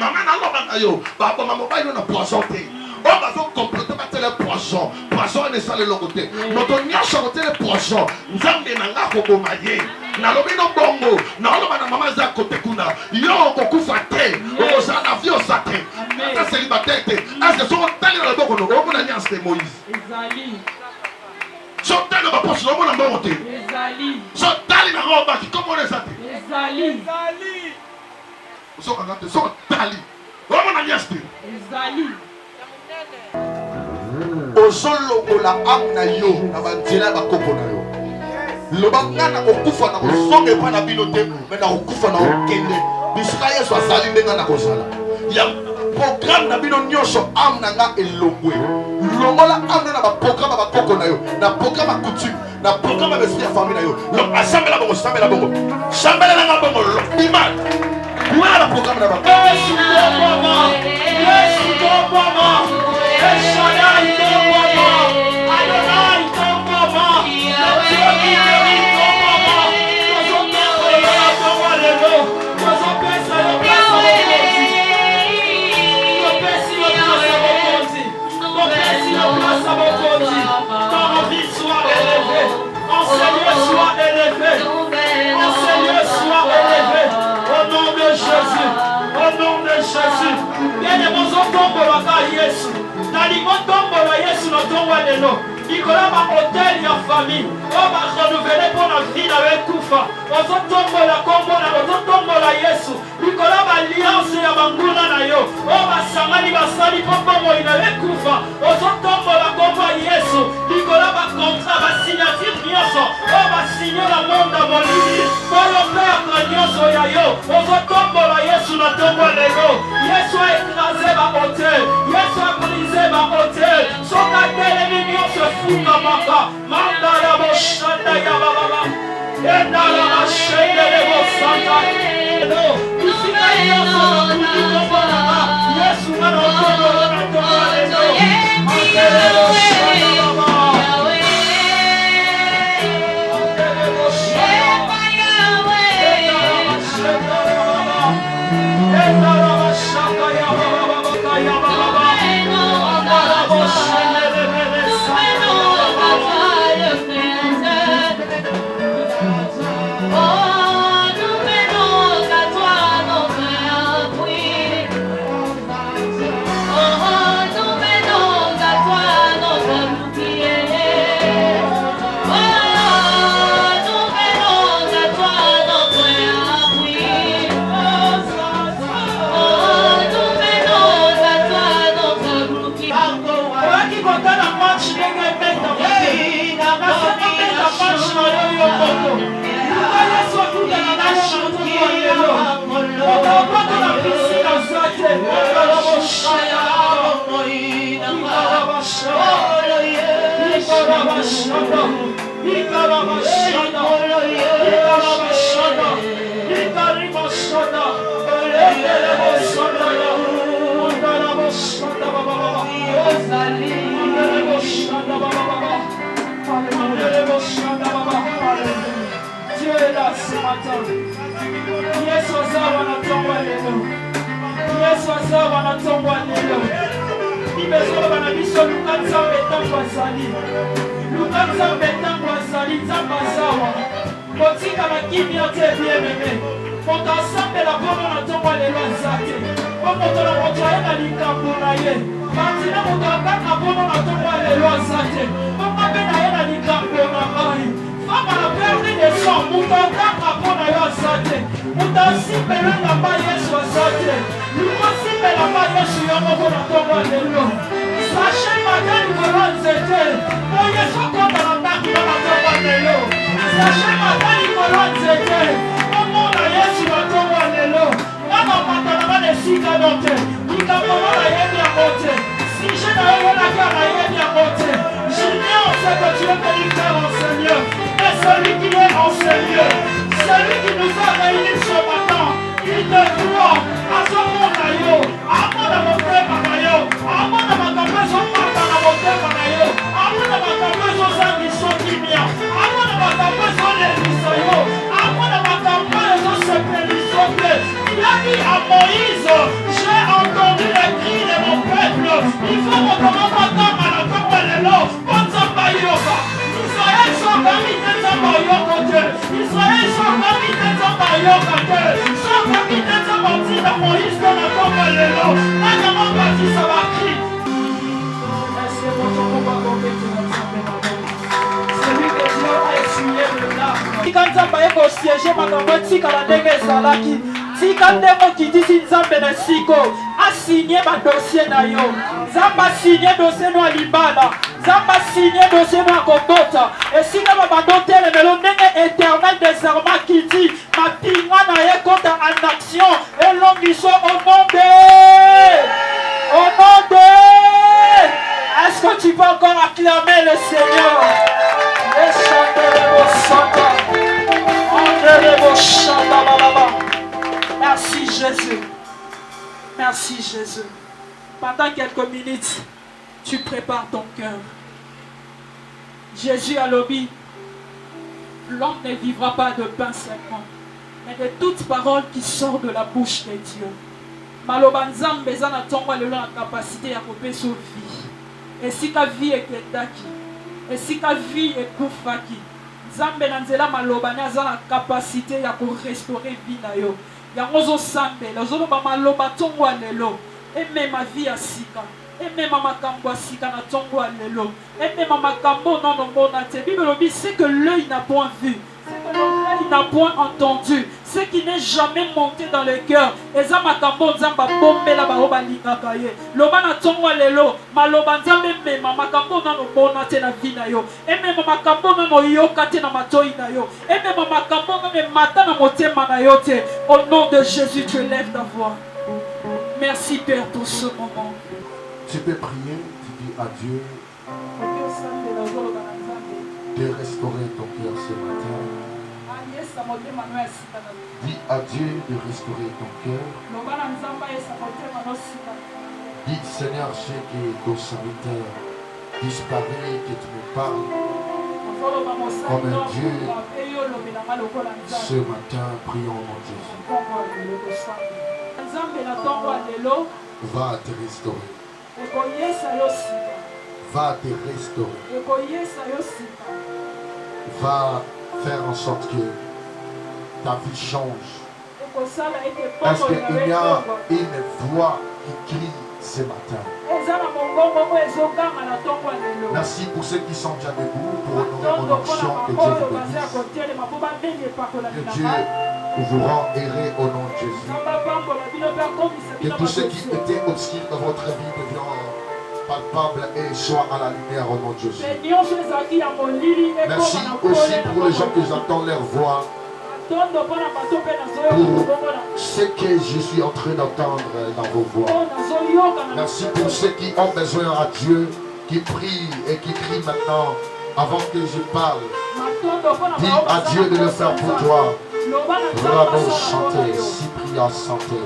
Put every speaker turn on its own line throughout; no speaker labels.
maman na loba yo ba ba maman ba yo na poisson te on va so compléter ba tele poisson poisson ne sale lokote notre nyasho tele poisson nzambe na nga ko bomaye na lobi no bongo na loba na maman za kote kuna yo ko kufa te o za na vie o sate ta célibataire te est-ce que so tali na boko no o mona nyas te Moïse
ezali
so tali na poche no mona mbongo te
ezali
so tali na roba ki comme on est ça
ezali
so kangate so tali o mona nyas te
ezali
ozolongola ame na yo na banzela ya bakoko na yo loba nga na kokufa na kozonga epai na bino te me na kokufa na kokende bisika yesu azali nde nga na kozala ya programme na bino nyonso ame na nga elongwe longola ame na baprogramme ya bakoko na yo na programme ya coutume na programme ya besprit ya famille na yo asambela bongo sambela bongo sambelelanga bongo lobima kuna na programme na bakoko
Nicolas ma hôtel ya famille on va renouveler pour la vie avec Koufa ozotombola kombola ozotombola Yesu Nicolas ma alliance ya banguna na yo on va sangani basali popomo ina Koufa ozotombola kombola Yesu Nicolas ma contrat ba signature nyonso on va signer la monde à molini pour le père nyonso ya yo ozotombola Yesu na tombola lelo Yesu a écrasé ma hôtel Yesu a brisé ma hôtel soka tele nyonso funga maka manda ya boshanda ya baba enda la shende de bosanta no usika yoso kuliko baba Yesu na roho na toa leo mandele boshanda baba Dieu est là ce matin. Yesu azawa na tomba lelo. Yesu azawa na tomba lelo. Nibezo bana biso lukanza betango azali. Lukanza betango azali nzamba azawa. Kotika na kimia te bien aimé. Moto asambela mpono na tomba lelo azate. Po moto na moto ayena likambo na ye. Matina moto akaka mpono na tomba lelo azate. Po mabe na ye na likambo na ngai. Fama na perde de sang, mutaka pona yo azate. Mutasimbela na ba Yesu azate. Lukosimbela ba Yesu yomo na tomba lelo. Sache magani kolonzete. O Yesu konda na ndaki na tomba lelo. Sache magani kolonzete. O mona Yesu na tomba lelo. Mama matana ba de sika note. Nikamona na yemi ya mote. Si je na yo na kana yemi ya mote. J'ignore ce que tu es venu faire en Seigneur. Et celui qui est en Seigneur, celui qui nous a réunis ce matin, il te voit à son monde à yo, à mon amour à yo, à mon amour son papa à mon à yo, à mon amour son sang qui sont timia, à mon amour son l'église yo, à mon amour son secret. Il a dit à Moïse, j'ai Israël sokomi te nzambe ayoka te sokomi te nzambe atinda Moïse mpe na ntongo lelo nani yango batisa bakri celui que Dieu a essuyé le larme tika nzambe aye kosiege makambo etikala ndenge ezalaki tika ndenge okitisi nzambe na siko asinye badosie na yo nzambe asinye dosie no ya libala nzambe asinye dosie no ya kobota esika babando telemelo ndenge éternel désormais akiti mapinga na ye kota en action elongiso au nom de est-ce que tu peux encore acclamer le Seigneur et chanter vos chants. Merci Jésus. Merci Jésus. Pendant quelques minutes, tu prépares ton cœur. Jésus a lobby. L'homme ne vivra pas de pain seulement, mais de toute parole qui sort de la bouche de Dieu. Maloba nzambe eza na tongo lelo na capacité ya kopesa vie. Esika vie ekendaki. Esika vie ekufaki. Nzambe na nzela maloba ne aza na capacité ya ko restaurer vie na yo. Yango zo sambela ozoloba maloba tongo lelo. Emema vie ya sika. Emema makambo ya sika na tongo lelo. Emema makambo non mona te. Bible lobi c'est que l'œil n'a point vu. C'est que l'oreille n'a point entendu. Ce qui n'est jamais monté dans le cœur. Eza makambo nzamba bombela baoba lingaka ye. Loba na tongo lelo, maloba nzambe mema makambo nano mona te na vie na yo. Emema makambo nano yoka te na matoi na yo. Emema makambo nano mata na motema na yo te. Au nom de Jésus, tu élèves ta voix. Merci Père pour ce moment.
Tu peux prier, tu dis à Dieu de restaurer ton cœur ce matin. Dis à Dieu de restaurer ton cœur. Dis Seigneur, je sais que ton serviteur disparaît, que tu me parles comme un Dieu. Ce matin, prions mon Jésus. Va te restaurer. Va te restaurer. Va faire en sorte que ta vie change. Est-ce qu'il y a une voix qui crie ce matin? Merci pour ceux qui sont déjà debout pour honorer mon onction. Que Dieu vous bénisse. Que Dieu vous rend erré au nom de Jésus. Que tous ceux qui étaient obscurs dans votre vie deviennent palpables et soient à la lumière au nom de Jésus. Merci aussi pour les gens que j'entends leur voix. Pour ce que je suis en train d'entendre dans vos voix. Merci pour ceux qui ont besoin à Dieu, qui prient et qui crient maintenant avant que je parle. Dis à Dieu de le faire pour toi. Bravo, chanter, Cyprien, santé.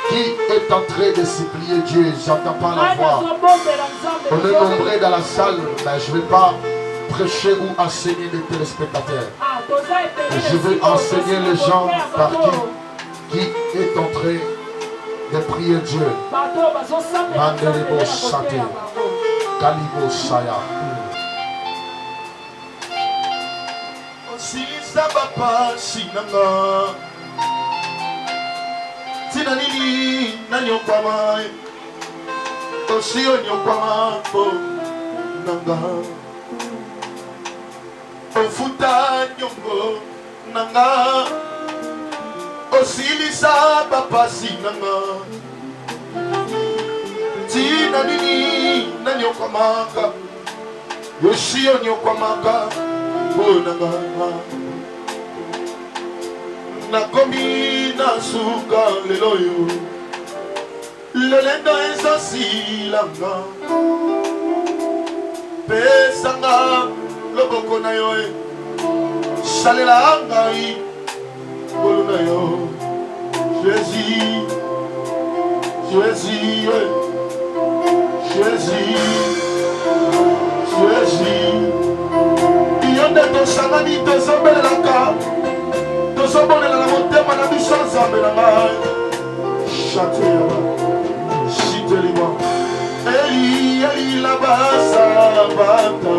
Qui est en train de supplier Dieu? J'entends pas la voix. On est nombreux dans la salle, mais je ne vais pas prêcher ou enseigner les téléspectateurs. Je veux enseigner les gens par qui est en train de prier Dieu. Mandelebo Santé, Kalibo Saya. Silisa Papa Sinanga Tina Nini Nanyokwama Osio Nyokwama Po Nanga Ofuta Nyongo Nanga Osilisa Papa Sinanga Tina Nini Nanyokwama Osio Nyokwama Bonanga Nakomi nasuka lelo yo Lelendo ezosilanga Pesanga loboko na yo Salela ngai bolo na yo Jésus Jésus Jésus Jésus Yonde tosangani tozobelelaka tozobolela na motema na biso nzambe na ngai chante yaba chitelima eli labasa bata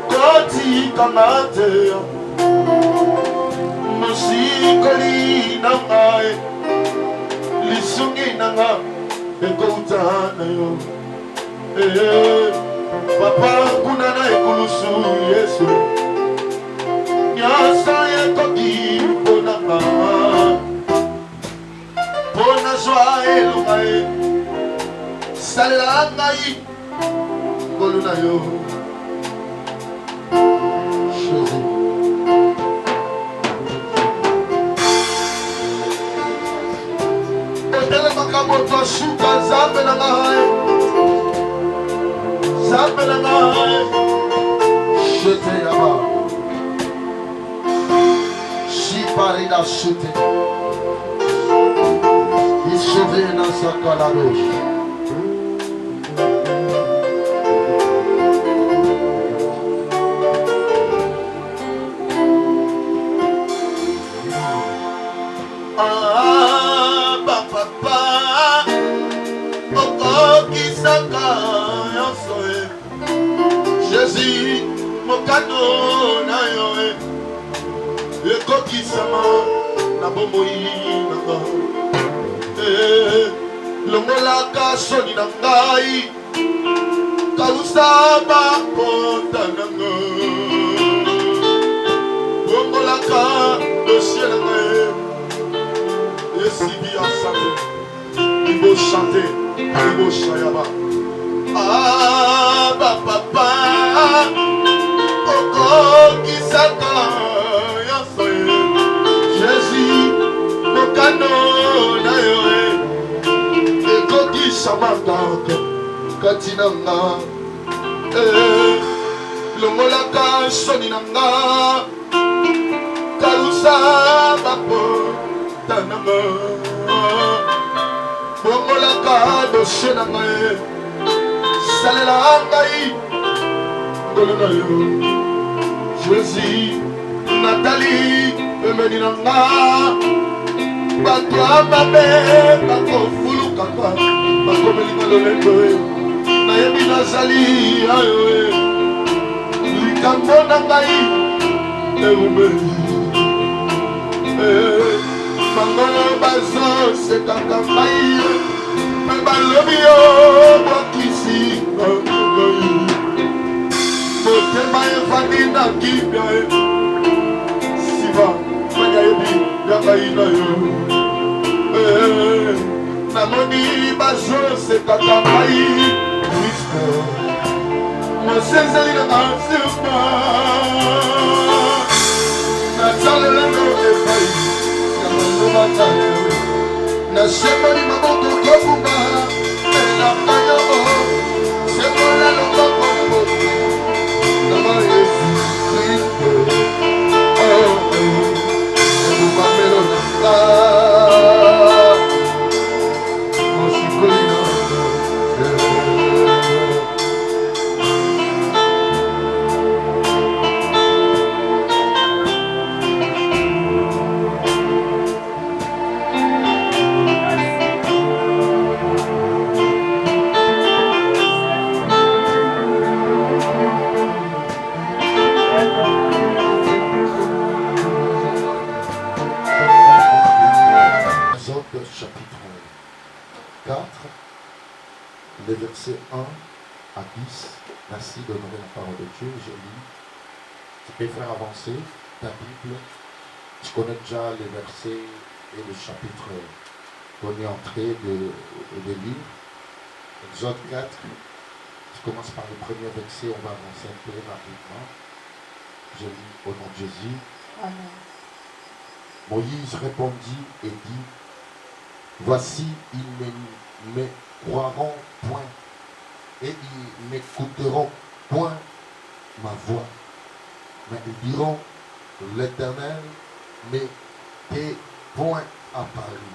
kotikanga te na ngai lisungi na nga ekouta na yo papa kuna na ekulusu Yesu nyonso ekoki mpona nga mpona zwa elonga ye salela ngai ngolu na yo Jésus. Otelemaka moto asuka Nzambe na ngai Nzambe na ngai Shete yaba Shiparida shete Isove na sakaladosh Jésus, mon cadeau na yo ekokisama na bomoi na nga longolaka soni na ngai kausa baponta na nga longolaka dossier na ngai esibi ya sante ibo chante ibo shayaba papa okokisaka nyonso ye Jésus mokano na yo ekokisamaka kati na nga longolaka soni na nga kalusa bapota na nga bongolaka dosie na nga salela ngai ngolo na yo Jésus Nathalie pembeni na nga bato ya mabe bakofulukaka bakomelinga lolendo nayebi nazali ayo likambo na ngai eumeli bango bazosekaka ngai mpe balobi yo bwakisi motema efandi na kibia siva manyayebi ya ngai na yo namoni bazosekaka ngai kristo mosenzeli na ansirma nazalelendo epai ya mazobata nasepeli maboko kobunga elamba yango sekola loboko na boto nama Yesu Kristo ebumamelo na nga mosikoli na chapitre 4, les versets 1 à 10. Merci d'honorer la parole de Dieu. Je lis. Tu peux faire avancer ta Bible. Tu connais déjà les versets et le chapitre qu'on est en train de lire. Exode 4. Tu commences par le premier verset. On va avancer un peu rapidement. Je lis au nom de Jésus.
Amen.
Moïse répondit et dit: voici, ils ne me croiront point et ils n'écouteront point ma voix. Mais ils diront: l'Éternel m'est point apparu.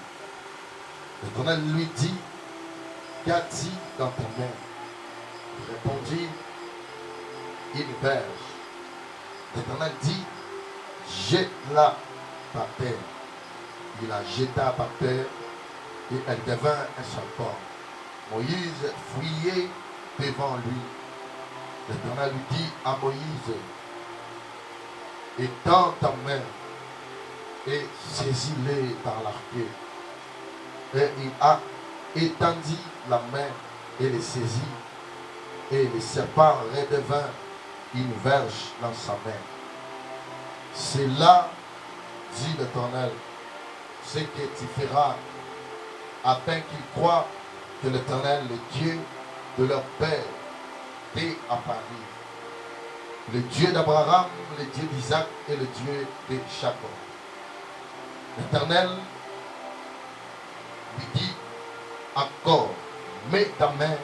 L'Éternel lui dit: qu'as-tu dans ta main? Il répondit: une verge. L'Éternel dit: jette-la par terre. Il la jeta par terre et elle devint un serpent. Moïse fuyait devant lui. L'Éternel lui dit à Moïse: étends ta main et saisit-les par l'arquet. Et il a étendu la main et les saisit. Et le serpent redevint une verge dans sa main. C'est là, dit l'Éternel, ce que tu feras, afin qu'ils croient que l'Éternel, le Dieu de leur père, t'est apparu. Le Dieu d'Abraham, le Dieu d'Isaac et le Dieu de Jacob. L'Éternel lui dit encore, mets ta main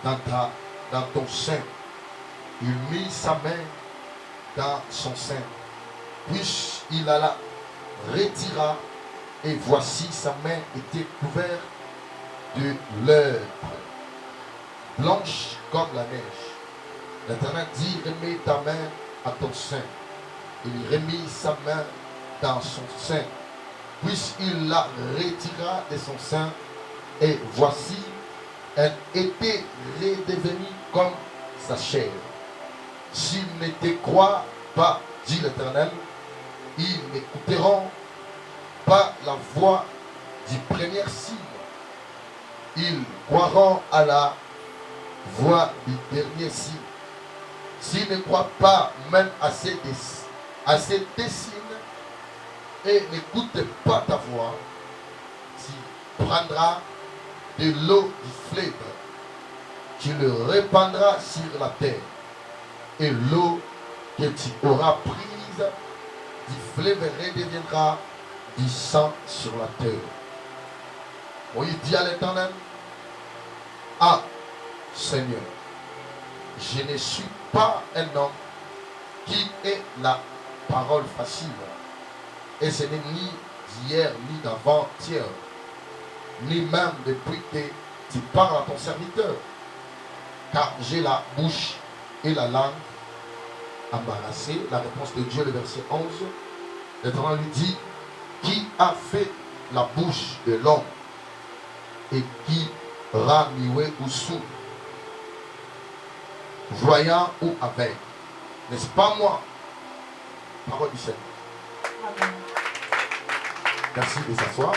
dans ton sein. Il mit sa main dans son sein. Puis il alla, retira, et voici sa main était couverte de lèvres, blanche comme la neige. L'Éternel dit, remets ta main à ton sein. Il remit sa main dans son sein. Puis il la retira de son sein, et voici, elle était redevenue comme sa chair. S'ils ne te croient pas, dit l'Éternel, ils n'écouteront pas la voix du premier signe. Ils croiront à la voix du dernier signe. S'ils ne croient pas même à ces signes et n'écoutent pas ta voix, tu prendras de l'eau du fleuve, tu le répandras sur la terre, et l'eau que tu auras prise du fleuve redeviendra du sang sur la terre. Moïse dit à l'Éternel, ah Seigneur, je ne suis pas un homme qui ait la parole facile, et ce n'est ni d'hier ni d'avant-hier, ni même depuis que tu parles à ton serviteur, car j'ai la bouche et la langue embarrassées. La réponse de Dieu, le verset 11, l'Éternel lui dit, qui a fait la bouche de l'homme et qui rend muet ou sourd, voyant ou aveugle? N'est-ce pas moi? Parole du Seigneur. Merci de s'asseoir.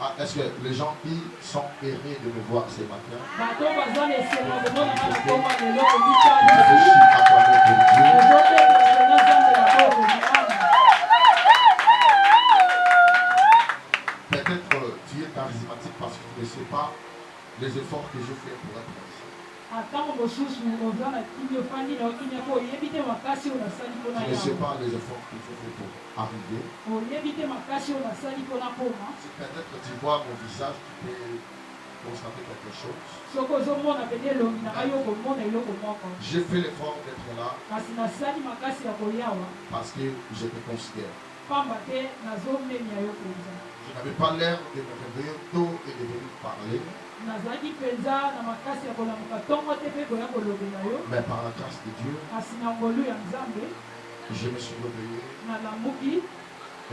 Ah, est-ce que les gens qui sont heureux de me voir ce matin, je suis acclamé pour Dieu. Peut-être tu es charismatique parce que tu ne sais pas les efforts que je fais pour être ici. Tu ne sais pas les efforts que je fais pour arriver. Si peut-être tu vois mon visage, tu peux constater quelque chose. J'ai fait l'effort d'être là parce que je te considère. Je n'avais pas l'air de me réveiller tôt et de venir parler. Mais par la grâce de Dieu, je me suis réveillé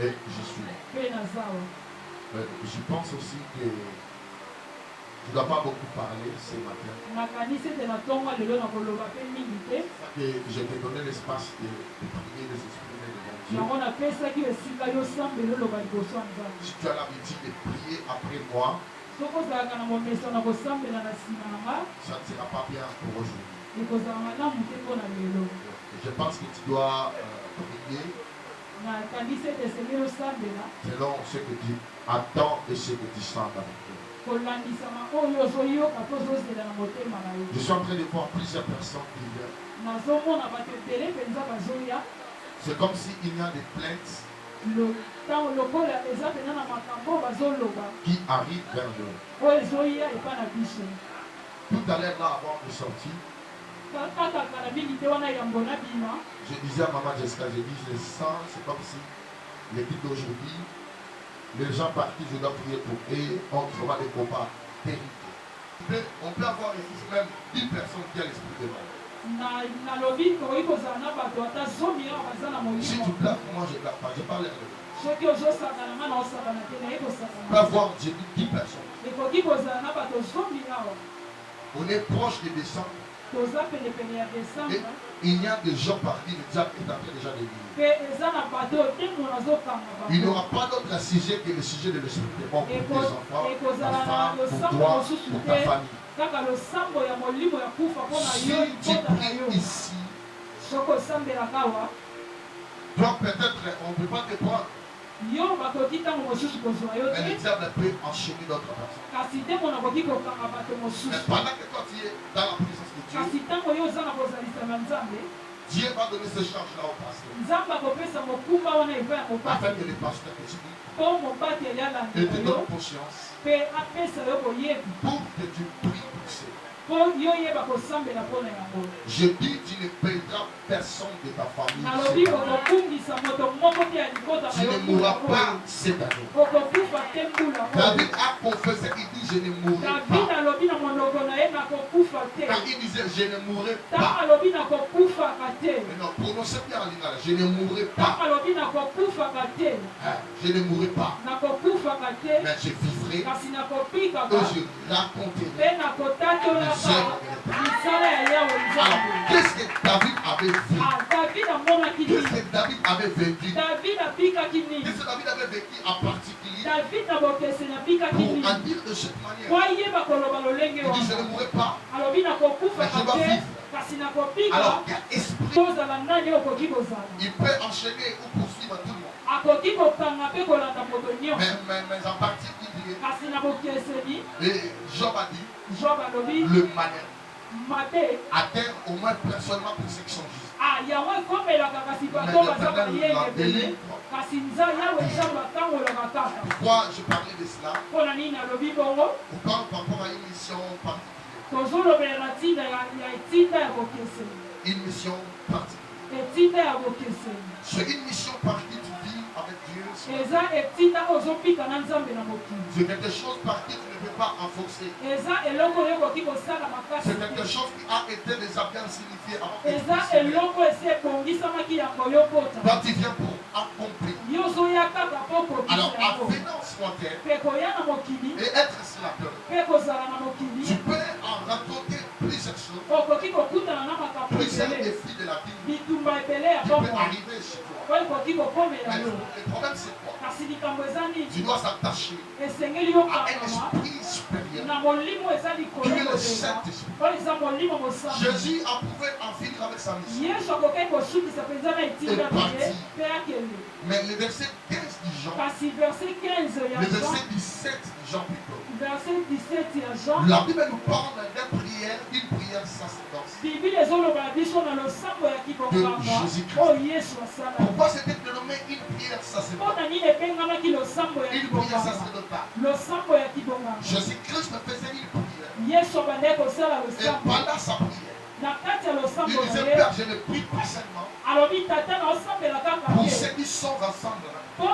et je suis là. Je pense aussi que tu ne dois pas beaucoup parler ce matin. Et je t'ai donné l'espace de prier, de s'exprimer devant Dieu. Si tu as l'habitude de prier après moi, ça ne sera pas bien pour aujourd'hui. Je pense que tu dois prier selon ce que tu attends et ce que tu sens dans ton cœur. Je suis en train de voir plusieurs personnes qui viennent. C'est comme s'il y a des plaintes qui arrivent vers nous. Tout à l'heure, là, avant de sortir, je disais à Maman Jessica, je dis, je sens, c'est comme si l'équipe d'aujourd'hui, les gens par qui je dois prier pour eux, on trouvera des combats terribles. On peut avoir ici même 10 personnes qui ont l'esprit de mort. Si tu blagues, moi je ne blague pas, je parle de vous. On peut avoir, j'ai dit 10 personnes. On est proche de descendre. Et il y a des gens par qui le diable est en train déjà de vivre. Il n'y aura pas d'autre sujet que le sujet de l'esprit des morts pour tes enfants, ta femme, pour toi, pour ta famille. Si tu pries ici, donc peut-être on ne peut pas te prendre. Mais le diable peut enchaîner d'autres personnes. Mais pendant que toi tu es dans la présence de Dieu, Dieu va donner ce charge-là au pasteur. Afin que le pasteur te dise et te donne conscience pour que tu pries pour ça. Je dis, tu ne perdras personne de ta famille. Tu ne mourras pas cette année. David a confessé, il dit, je ne mourrai pas. Quand il disait, je ne mourrai pas. Mais non, prononcez bien en lingala, je ne mourrai pas. Je ne mourrai pas. Mais je vivrai et je raconterai. Alors, qu'est-ce que David avait vu? Qu'est-ce que David avait vécu? Qu'est-ce que David avait vécu en particulier pour en dire de cette manière? Il dit, je ne mourrai pas, mais je dois vivre. Alors, quel esprit il peut enchaîner ou poursuivre tout le monde? Mais en particulier, et Job a dit, le malheur atteint au moins personnellement pour ceux qui sont justes. Mais l'Éternel la délivre. Pourquoi je parlais de cela? Pourquoi par rapport à une mission particulière? Une mission particulière. C'est une mission particulière. Avec Dieu, c'est quelque chose par qui tu ne peux pas enforcer. C'est quelque chose qui a été déjà bien signifié avant que toi tu viens pour accomplir. Alors en finance montaine et être sénateur, tu peux en raconter plusieurs choses, plusieurs défis de la vie. Tu peux arriver chez toi. Mais le problème c'est quoi? Tu dois s'attacher à un esprit supérieur qui est le Saint-Esprit. Jésus a prouvé en finir avec sa mission et partir. Mais le verset 15 du Jean, le verset 17 du Jean plutôt, la Bible nous parle d'une prière sacerdoce de Jésus-Christ. Pourquoi c'était dénommé une prière sacerdotale? Une prière sacerdotale. Jésus-Christ faisait une prière. Et pendant sa prière, il disait, Père, je ne prie pas seulement pour ceux qui sont ensemble, mais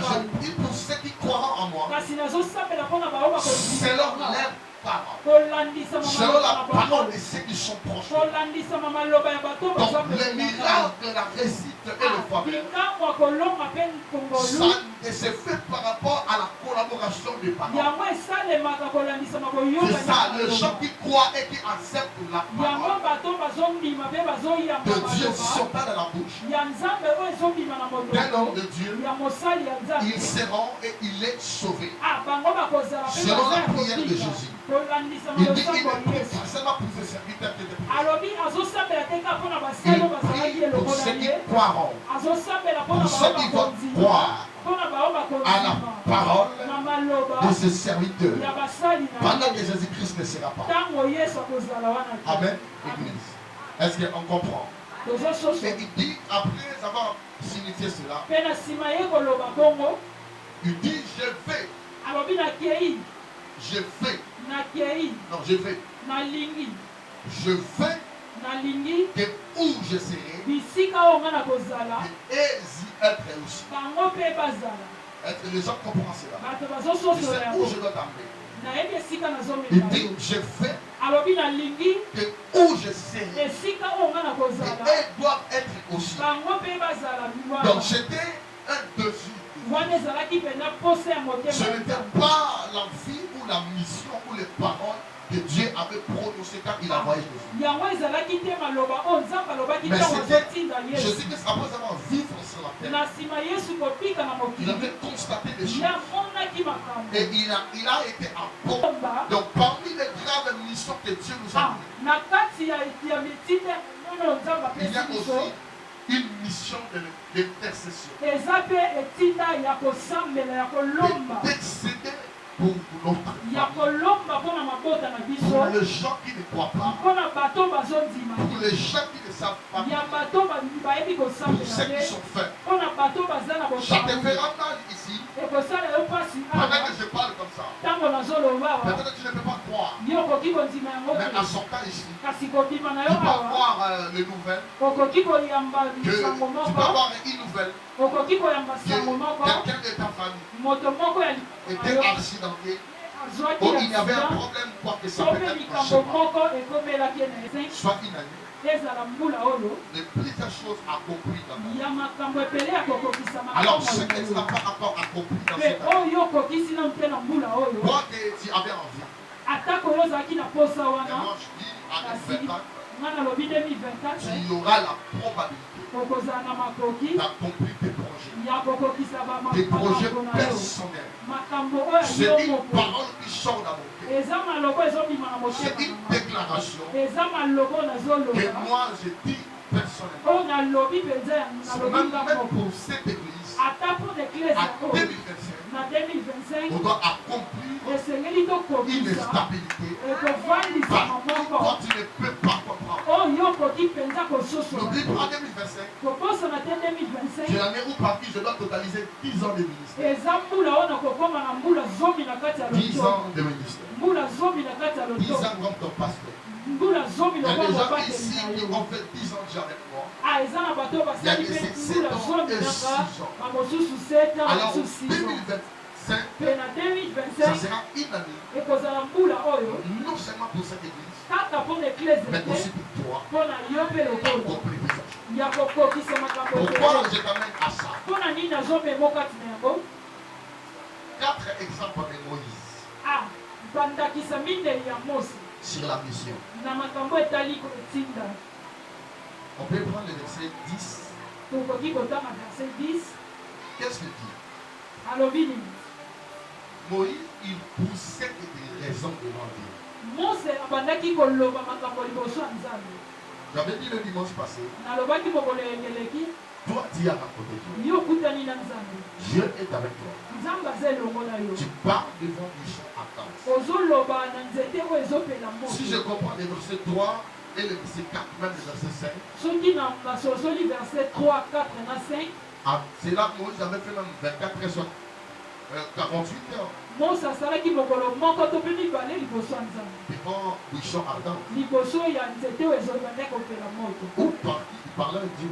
je prie pour ceux qui croiront en moi selon leur parole, selon la parole de ceux qui sont proches. Donc les miracles, la réussite et le faveur, ça ne se fait par rapport à la collaboration des paroles. C'est ça, les gens qui croient et qui acceptent la parole de Dieu sont dans la bouche d'un homme de Dieu, ils seront et il est sauvé. Selon la prière de Jésus, il dit qu'il ne prie pas seulement pour ses serviteurs qui étaient il prie pour ceux qui croiront, pour ceux qui vont croire à la parole de ses serviteurs pendant que Jésus-Christ ne sera pas. Amen, Église. Est-ce qu'on comprend? Et il dit, après avoir signifié cela, il dit, je vais. Non, je vais. Je vais que où je serai, et y être aussi. Est-ce que les gens comprennent cela? Je sais où je dois t'emmener. Il dit, je fais que où je serai, et elles doivent être aussi. Donc c'était un défi. Ce n'était pas l'envie ou la mission ou les paroles que Dieu avait prononcé quand il a envoyé Jésus.
yango ezalaki te maloba oyo nzambe alobaki
Mais
ntango
c'était
azotinda yesu
Jésus qui, après avoir vivre sur la terre,
na nsima yesu kobika na
il
mokili
avait constaté des choses.
yamonaki makambo
Et il a été à bon.
Bomba.
Donc parmi les graves missions que Dieu nous a données,
na kati ya mitinde mono nzambe
il y a
apesi biso
aussi une mission d'intercession.
eza mpe etinda ya kosambela ya kolomba
D'intercéder pour notre
ya
famille.
kolomba mpona mabota na biso
Pour les gens qui ne croient pas,
mpona bato bazondima
pour les gens qui ne savent pas,
ya bato bayebi
pour
kosambela
ceux qui
te
sont faits.
mpona bato baza na
Ça te
bosango
fera mal ici,
ekosala yo mpasi
pendant
awa
que je parle comme ça.
ntango nazoloba awa
Peut-être que tu ne peux pas croire,
yo okoki kondima yango
mais à
te
son cas ici,
kasi kobima na
tu
yo
peux
awa
avoir les nouvelles,
okoki koyamba
que tu
sango
peux
moko
avoir une nouvelle,
okoki koyamba
que
sango moko
quelqu'un de ta famille
moto moko ya
était accidenté,
azwaki
ou il y avait un
accident
problème, quoi que ça
to
peut
mpe
être un
likambo
chemin,
moko ekomelaki na ese
soit une année,
ezala mbula oyo
de plusieurs choses accomplies dans ta vie.
ya makambo epele ya kokokisama
Alors, ce qui n'est pas encore accompli dans
mpe
cette année,
oyo okokisi na mpe na mbula oyo
toi tu avais envie.
atako oyo ozalaki na posa
Et
wana
moi, je dis à
kasi
20 ans,
nga nalobi 2024
il y aura la probabilité
okozala na makoki
d'accomplir tes projets.
ya kokokisa
Des projets
bamakambo na yo
personnels.
makambo oyo
C'est
yo
une
moko
parole qui sort dans mon cœur.
eza maloko ezobima na
C'est
motema
une
na nga.
déclaration
eza maloko
que
nazoloba
moi je dis personnellement.
oyo nalobi mpenza nalobi
Même
nga
pour
moko
cette église,
ata mpo na eklese
à
oyo
2025,
na 2025
on doit accomplir
esengeli
une
tokokisa
stabilité
ekovandisama
partout
moko
quand tu ne peux pas comprendre.
oyo okoki mpenza kososola
N'oublie pas 2025,
kobosana te
c'est
2025
l'année où parmi je dois totaliser 10 ans de ministère.
eza mbula oyo nakokoma na mbula zomi na kati ya
10
loto
ans de ministère.
mbula zomi na kati ya
10
loto
ans comme ton pasteur.
mbula zomi
Il y a
lokwa
des gens
mobateli
ici
na
qui
yo
ont fait 10 ans déjà avec moi.
eza na bato basali
Il y a
mpe
des
mbula
7 ans
zomi
et
nanga
6 ans.
bamosusu 7 ans
Alors
bamosusu 6 ans
2025,
mpe na
ça
2025
sera une année,
ekozala mbula oyo
non seulement pour cette église,
kaka mpo na eklese
mais
te
aussi pour toi,
mpo na yo mpe lokola
accomplir tes actions.
ya kokokisa makambo
Pourquoi
ebele
je t'amène à ça?
mpo na nini nazomema kati na yango
4 exemples de Moïse
bandakisa mindeli ya mosi
sur la mission.
na makambo etali kotinda
On peut prendre le verset 10.
tokoki kotanga verset 10
Qu'est-ce qu'il dit?
alobi nini
Moïse, il poussait des raisons devant Dieu.
mose abandaki koloba makambo liboso ya nzambe
J'avais dit le dimanche passé,
nalobaki mokolo engeleki
toi tu es à ma côté.
yo okutani na nzambe
Dieu est avec toi.
nzambe aza elongo na yo
Tu parles devant les champs ardents.
ozoloba na nzete oyo ezopela
Si je
moto
comprends les versets 3 et le verset 4, même le verset 5,
soki na basosoli verset 3 4 na 5
c'est là que Moïse avait fait même 24 heures, soit 48 heures
mose asalaki mokolo moko to mpe mibale liboso ya nzambe
devant les champs ardents.
liboso ya nzete oyo ezobandaki kopela moto
Où il parlait avec Dieu.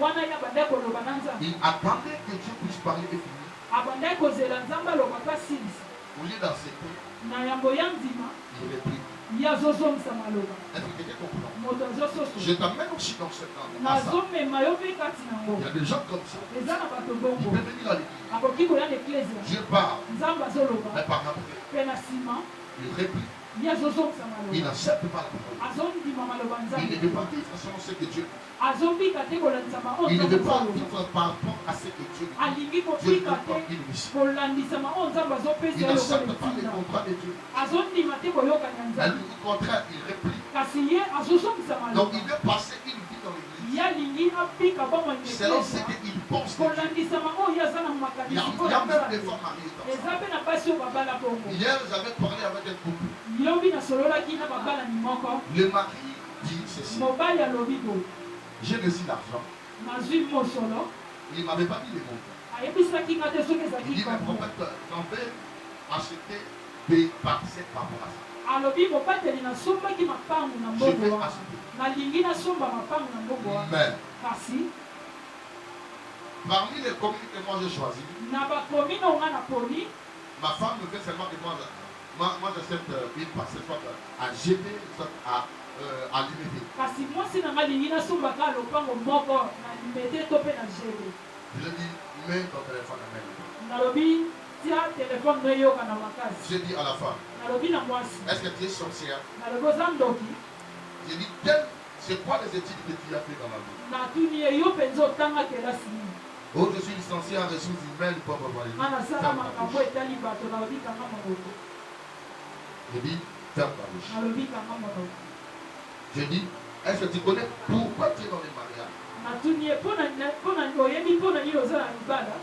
wana ye abandaki koloba na nzambe
Il attendait que Dieu puisse parler et finir.
abandaki kozela nzambe alobaka silisi
Au lieu d'accepter,
na yambo ya ndima
il réprit.
ye azozongisa maloba
Est-ce que quelqu'un comprend?
moto azososo
Je t'amène aussi dans cette langue.
nazomema yo mpe kati nango
Il y a des gens comme ça.
eza na bato
Il
bongo
peut venir à l'église.
akoki koya na eklezia
Je parle.
nzambe azoloba
Mais par après,
mpe na nsima
il réplit.
ye azozongisa
Il
maloba
n'accepte pas la parole.
azondima maloba
Il ne
nzambe
veut pas vivre selon ce que Dieu dit.
azobika te kolandisama oyo
Il ne
nzambe
veut pas
azoloba
vivre par rapport à ce que Dieu dit.
alingi
Dieu lui
kobika
donne
te
comme une mission.
kolandisama oyo nzambe azopesa
Il
ye lokola
n'accepte pas les
etinda
contrats de Dieu.
azondima te koyokanya
Mais
nzambe
lui, au contraire, il réplique.
kasi ye azozongisa
Donc
maloba
il veut passer une vie dans l'église
ye alingi abika bomoi na
selon ce
eklezia
qu'il pense de Dieu.
kolandisama oyo aza na
Il y
makanisi
a
mpo na
même des
nzambe
femmes mariées comme
eza
ça.
mpe na basi oyo babala bongo
Hier, j'avais parlé avec un couple.
lobi nasololaki na babalani moko
Le mari dit ceci.
mobali alobi boye
J'ai reçu l'argent.
nazwi mosolo
Il ne m'avait pas dit les mots.
ayebisaki nga te soki
Il
ezalaki
dit, mais
kongo
prophète, j'en vais acheter des parcelles par rapport à ça.
alobi mobateli nasombaki mapangu na
Je
mbongo
vais
wana
acheter.
nalingi nasomba mapangu na mbongo wana
Mais
kasi
parmi les communes que moi j'ai choisies,
na bakomi na onga na poni
ma femme me fait seulement que moi j'accepte une parcelle soit à jeter, soit à limiter.
kasi mwasi na nga alingi nasombaka lopango moko na limete to mpe na gere
Je lui dis, mets ton téléphone à main.
nalobi tia téléphone no yoka na makasi.
J'ai dit à la femme,
Nalobi na mwasi.
est-ce que tu es sorcière?
Nalobi oza ndoki.
J'ai dit, c'est quoi les études que tu as fait dans la vie?
Natuni ye yo penza otanga kelasi nini.
Oh, je suis licencié en ressources humaines, papa.
Ana sala makambo etali bato nalobi kanga maboko.
J'ai dit, ferme ta bouche.
Nalobi kanga maboko.
J'ai dit, est-ce que tu connais pourquoi tu es dans les mariages?
Natuni ye pona oyebi pona nini oza na libala.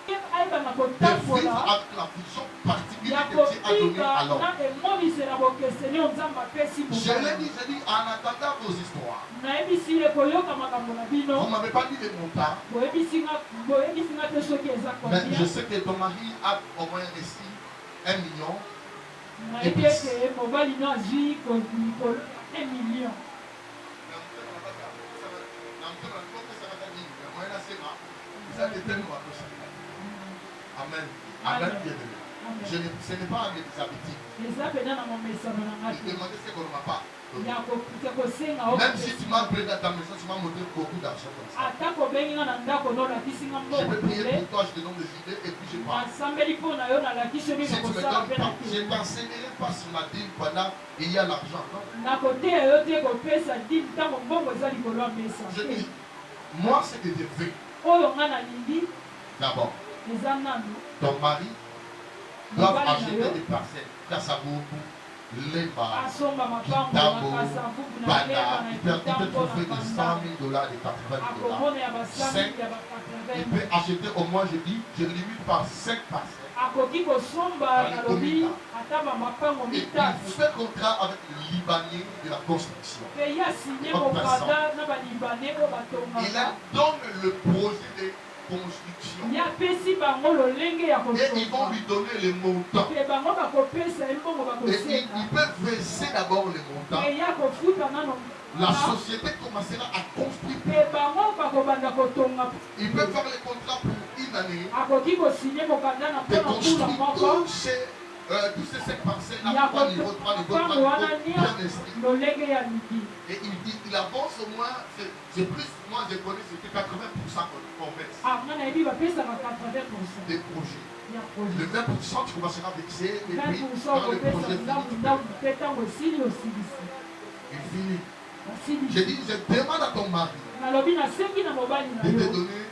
Ayeba na
De vivre
kotambola.
avec la vision particulière
Ya
que Dieu a donnée
kofika
à l'homme.
na emonisela bokeseni nzambe apesi
Je l'ai dit, en attendant vos histoires.
nayebisi ye koyoka makambo na
Vous
bino
ne m'avez pas dit les montants,
boyebisinga te soki eza
mais je
combien.
sais que ton mari a au moins ici 1 million.
nayebi ete mobali no azwi likolo 1 million.
Amen. Amen, bien-aimé. Ce n'est pas mes habitudes.
eza pena na momesano na
Je
ngati
demandais ce qu'on ne m'a pas.
ya kosenga
Même si tu m'as pris dans ta maison, tu m'as montré beaucoup d'argent comme ça.
ata kobenginga na ndako no olakisinga
Je peux prier
mbokele
pour toi, je te donne des idées et puis je pars.
nasambeli mpo na yo nalakisi yo
Si
nini
tu me
kosala
donnes
mpe na
pas, je
te
t'enseignerai pas sur la dîme pendant il y a l'argent. Non.
nakoteya yo te kopesa dini ntango mbongo eza likolo ya mesa
Je dis, moi, ce que je veux,
oyo nga nalingi
d'abord,
eza nanu
ton mari doit
mobali na
acheter
yo
des parcelles. Kasabubu, Leba,
asomba mapango
Kitambo,
na kasavubu na
Bana,
leba na
il peut
kitambo
trouver
na
de
banda
100 000 $, de 80 000
akomona ya
$.
basami ya
Il
ba
peut acheter au moins, je dis, je limite par 5 parcelles.
akoki kosomba nalobi ata bamapango
Et il
mitatu
fait contrat avec le Libanais de la construction.
mpe ye asinye mokanda na balibane oyo
Il
batongaka
donne le projet de construction.
ye apesi bango lolenge ya
Et ils vont
kosomba
lui donner les montants.
mpe bango bakopesa ye mbongo
Et ils
bakosenga
peuvent verser d'abord les montants.
mpe ye akofuta nano
La société commencera à construire.
mpe bango bakobanda kotonga
Ils peuvent faire les contrats pour une année.
akoki kosinye mokanda na
De
mpona mbula
construire
moko
tous ces 5 parcelles
ya
là, 3 niveaux, 3 niveaux, 3
kopango wana
niveaux,
nia
bien inscrits.
lolenge ya liki
Et il dit, il avance au moins, c'est plus, moi je connais, c'était 80% qu'on met
nga nayebi bapesaka 80%
des projets.
ya projet
Le 20% tu commenceras à vexer, et puis
20%
dans le
okopesa
projet
ndambu
fini,
ndambu mpe ntango esili osilisi
il finit.
osilisi
J'ai dit, je demande à ton mari
nalobi nasengi na mobali na
de te
yo
donner,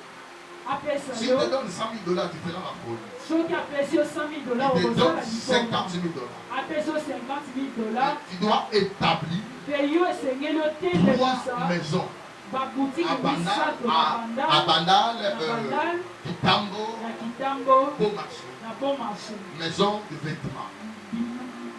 apesa
s'il
yo
te donne 100 000 $, tu feras la folie.
soki apesi yo 100 000
Il
dollars
te donne
okozala
50
likonga
000 $.
apesi yo 50 000 dollars
Tu dois établir
mpe yo esengeli
3
otelemisa
maisons.
babutiki
À
misato na
Bandal,
bandal
Kitambo,
na kitambo
Beau Marché.
na bon marché
Maison de vêtements.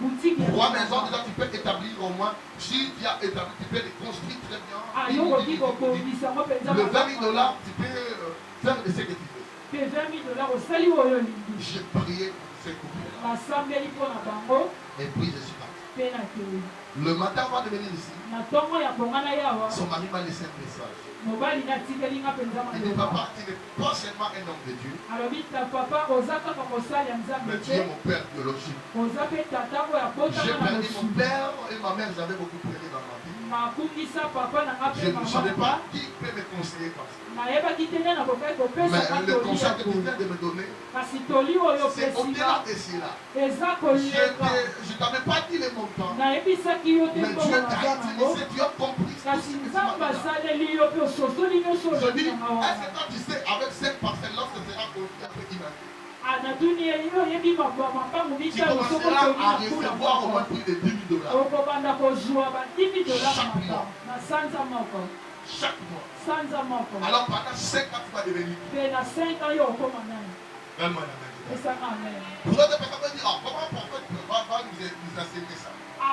butiki
3 maisons déjà tu peux établir au moins. Si tu as établi, tu peux les construire très bien.
yo koki kokobisa ngo mpenza
Le 20 000 $, tu peux faire de ce que tu veux.
mpe 20 000 dollars osali oyo olingi
J'ai prié pour ces couples-là.
nasambeli mpo na bango
Et puis je suis parti.
mpe na kei
Le matin avant de venir ici,
na ntongo ya bongana yawa
son mari m'a laissé un message.
mobali natikeli nga mpenza
Il dit,
maloba
papa, tu n'es pas seulement un homme de Dieu,
alobi ta papa oza kaka mosali ya nzambe
mais tu
te
es mon père biologique.
oza mpe tata oyo
J'ai
abotama na
perdu mon
losumu
père et ma mère, j'avais beaucoup prêté dans ma vie.
nakungisa papa na nga
Je
mpe
ne savais
mama
pas qui peut me conseiller comme ça.
nayebaki te nde nakokai kopesaka
Mais le
toli
conseil
ya
que tu viens de me donner,
kasi toli oyo
c'est au-delà
opesinga
de cela.
eza
Je
koleka
ne t'avais pas dit les montants,
nayebisaki yo te
mais
mbongo
Dieu
naza
t'a
nango
utilisé, tu as compris tout
kasi
ce que tu
nzambe
m'as dit.
asaleli yo mpe ososoli nyonso
Je dis,
olobinanga wana
est-ce que toi tu sais, avec cette parcelle, lorsque sera construit après une année,
natuni yo oyebi mapango
tu
mitano soko
commenceras
toli
à
na mpuna
recevoir au moins
moko
plus de 10 000 $.
okobanda kozwa ba 10 000 dollars
Chaque
maka
mois.
na sanza moko
Chaque mois.
sanza moko
Alors pendant 5 ans, tu vas devenir tout.
mpe na 5 ans yo okoma nani
Donne-moi la main.
esanga amen
Pour d'autres personnes, vont dire, ah, comment pourquoi tu vas nous enseigner ça?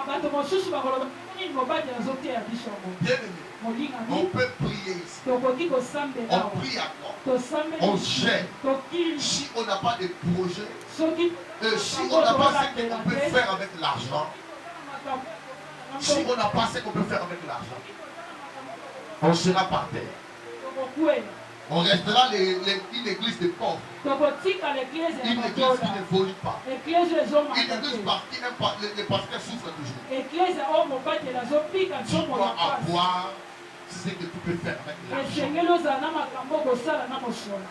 bato mosusu bakoloba nini mobali azoteya biso yango
Bien aimé, on
molingami
peut prier ici.
tokoki kosambela
On
awa
prie à quoi?
tosambeli
On gère.
tokili
Si on n'a pas de projet,
soki
si on n'a pas ce qu'on peut faire avec l'argent, si on n'a pas ce qu'on peut faire avec l'argent, on sera par terre.
tokokwela
On restera une église de pauvres,
tokotika l'église
une
ya
église qui
bakola
ne vole pas,
église
une
ezomaka
église
te
par qui les pasteurs souffrent toujours.
église oyo mobateli azopika
Tu dois
nzomona pasi
avoir ce que tu peux faire avec l'argent.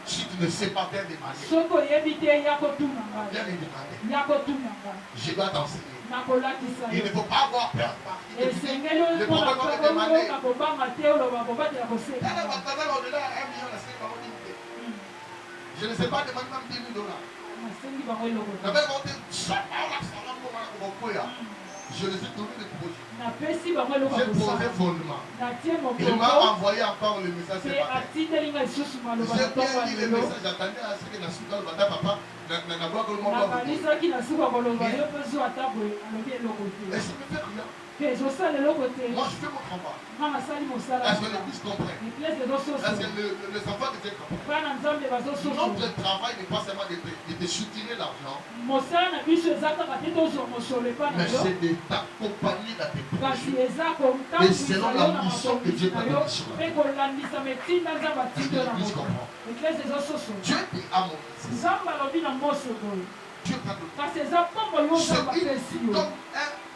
Si tu ne sais pas bien demander, viens me demander. Je dois t'enseigner. Il ne faut pas avoir peur. Le problème est de demander. Je ne sais pas demander même $10 000. Je les ai donné des projets. J'ai posé fondement. Il m'a envoyé encore le message ce matin. J'ai bien dit le message, j'attendais à ce que la souka le bata papa n'a pas que le monde va vous. Et ça me fait rien. Moi, je fais mon travail. Est-ce que l'Église comprend? Est-ce que les enfants de Dieu comprennent? Notre travail n'est pas seulement de soutirer l'argent, mais c'est de t'accompagner dans tes projets. Et selon la mission que Dieu t'a donnée sur la terre. Est-ce que l'Église comprend? Dieu dit à Moïse, Dieu t'a donné. C'est comme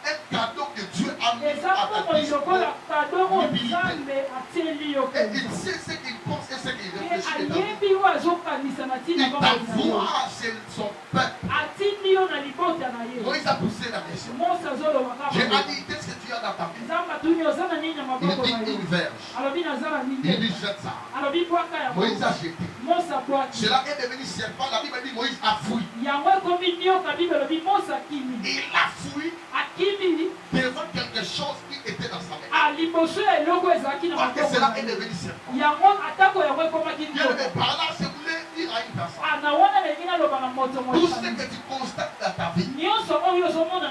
un cadeau que Dieu a mis à ta disposition. Et il sait ce qu'il pense et ce qu'il réfléchit. Il t'avoue, c'est son peuple. Moïse a poussé la question. J'ai dit, qu'est-ce que tu as dans ta vie? Il dit une verge. Il dit jette ça. Moïse a jeté. Cela est devenu serpent. La Bible dit Moïse a fui. Il a fui devant quelque chose qui était dans sa main. Parce que cela est devenu serpent. Bien aimé, par là, je voulais dire à une personne. Tout ce que tu constates dans ta vie, ça vient seulement de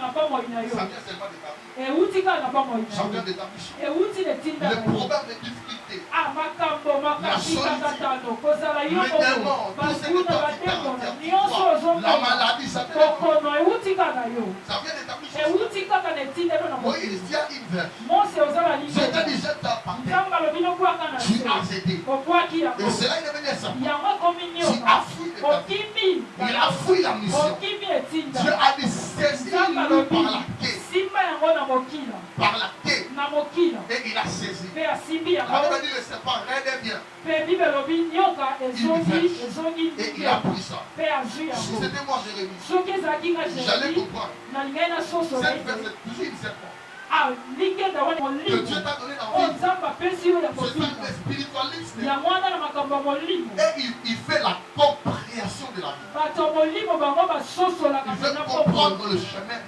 ta vie. Ça vient de ta mission. Le problème de difficulté, la solitude, le démon, tout ce que tu as la maladie, ça vient de ta mission. Moïse, il y a une verge. C'était déjà ta partie. Tu as cédé. Et cela est devenu ça. Tu as fui de ta vie. Il a fui la mission. Dieu a dit saisis-le par la quai. Par la quai. Et il a saisi. La Bible dit le serpent raide bien. Et il a pris ça. Si c'était moi Jérémie, j'allais comprendre. Cette verset, toujours une serpent. Que Dieu t'a donné dans la vie. C'est un spiritualiste. Et il fait la compréhension de la vie. Il veut comprendre le chemin.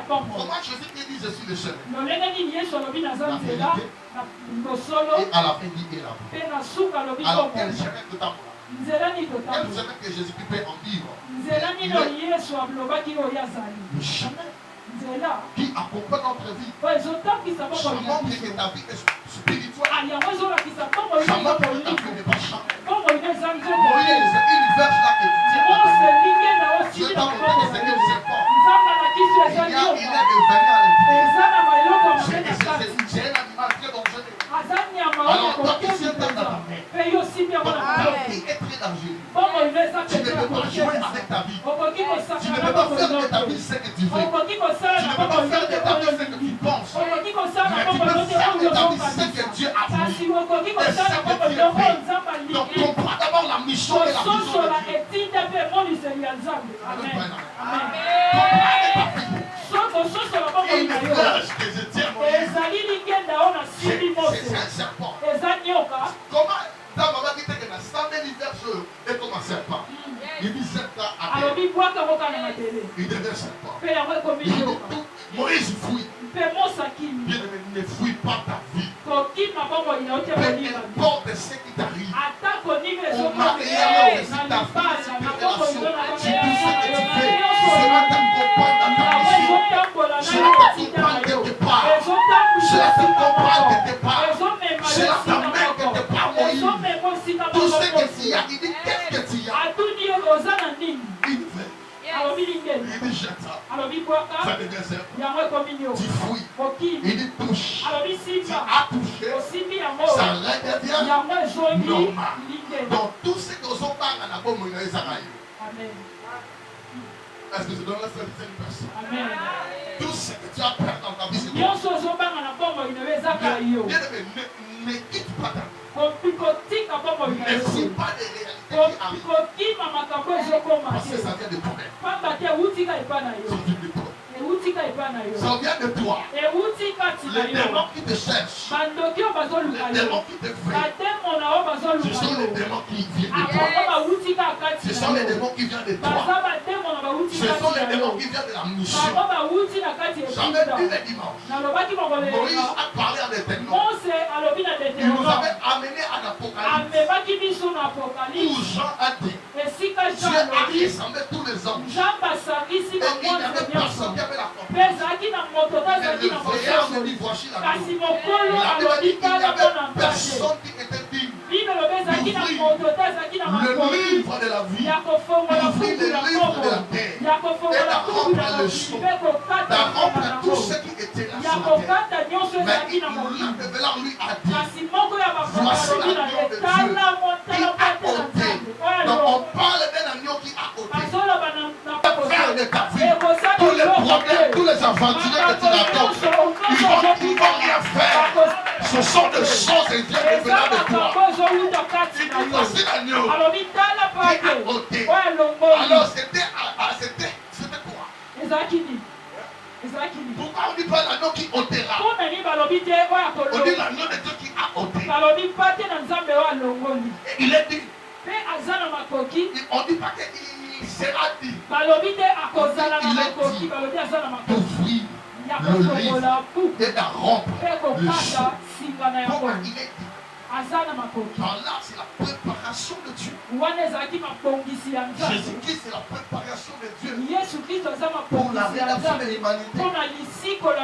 Comment Jésus dit je suis le chemin. La vérité. Et à la fin dit et la vie. Alors quel chemin que tu as? Quel chemin que Jésus peut en vivre? Le chemin qui accompagne notre vie. Ça montre que ta vie est spirituelle. Ça montre que ta vie n'est pas chante. Moïse, une verge là que tu tiens. Dieu t'a montré que c'est un serpent. Il est devenu à l'intérieur. C'est un animal très dangereux. Alors, tant que c'est dans ta main, ton corps est très dangereux. Tu ne peux pas jouer avec ta vie. Tu ne peux pas faire de ta vie ce que tu veux. Tu ne peux pas faire de ta vie ce que tu penses. Mais tu peux faire de ta vie ce que Dieu a voulu. Et ce que tu as fait. Donc comprends d'abord la mission et la vision de Dieu. Amen. Et une verge que je tiens, c'est un serpent. Comment ta maman dit que la santé du verge est comme un serpent. Il dit serpent à terre. Il devient serpent. Moïse fuit. Bien aimé, ne fuis pas ta vie. Peu importe ce qui t'arrive. Au mariage, si ta fille, si tes relations, si tout ce que tu fais, cela t'accompagne dans ta mission. Cela t'accompagne quelque part. Cela t'accompagne quelque part. Cela t'amène quelque part, Moïse. Tout ce que tu as, il dit qu'est-ce que tu as? Il fait. Il dit jette ça. Ça devient serpent. Tu fouilles. Il dit touche. Tu as touché. Ça redevient normal. Donc tout ce que nous avons dans la bombe, il y a ça. Est-ce que je donne la certaine personne? Tout ce que tu as perdu dans ta vie, c'est toi. Bien-aimé, ne quitte pas ta vie. Ne suis pas des réalités qui arrivent. Parce que ça vient de toi-même. Ça vient de toi. Ça vient de toi. Les démons qui te cherchent, les démons qui te freinent, ce sont les démons qui viennent de toi. Ce sont les démons qui viennent de toi. Ce sont les démons qui viennent de la mission. J'avais dit le dimanche, Moïse a parlé à l'Éternel. Il nous avait amené à l'Apocalypse où Jean a dit Dieu a rassemblé tous les hommes. Et il n'y avait personne qui avait la compréhension. Mais le voyage me dit voici la vie. Il avait dit qu'il n'y avait personne qui était digne d'ouvrir le livre de la vie, d'ouvrir le livre de la terre et d'arrompre le son, d'arrompre tout ce qui était là sur la terre. Mais l'Éternel lui a dit voici l'agneau de Dieu qui a ôté. Donc on parle d'un agneau qui a ôté. Faire de ta vie tous les problèmes, tous les aventuriers que tu adoptes, ils vont rien faire. Ce sont des choses qui viennent de venir de toi. Voici l'agneau qui a ôté. Alors c'était quoi? Pourquoi on dit pas l'agneau qui ôtera? On dit l'agneau de Dieu qui a ôté. Et il est dit. On dit pas qu'il sera dit. D'ouvrir le livre et d'arrompre le son. Pourquoi il est dit? Par là, c'est la préparation de Dieu. Jésus-Christ, c'est la préparation de Dieu pour la rédemption de l'humanité.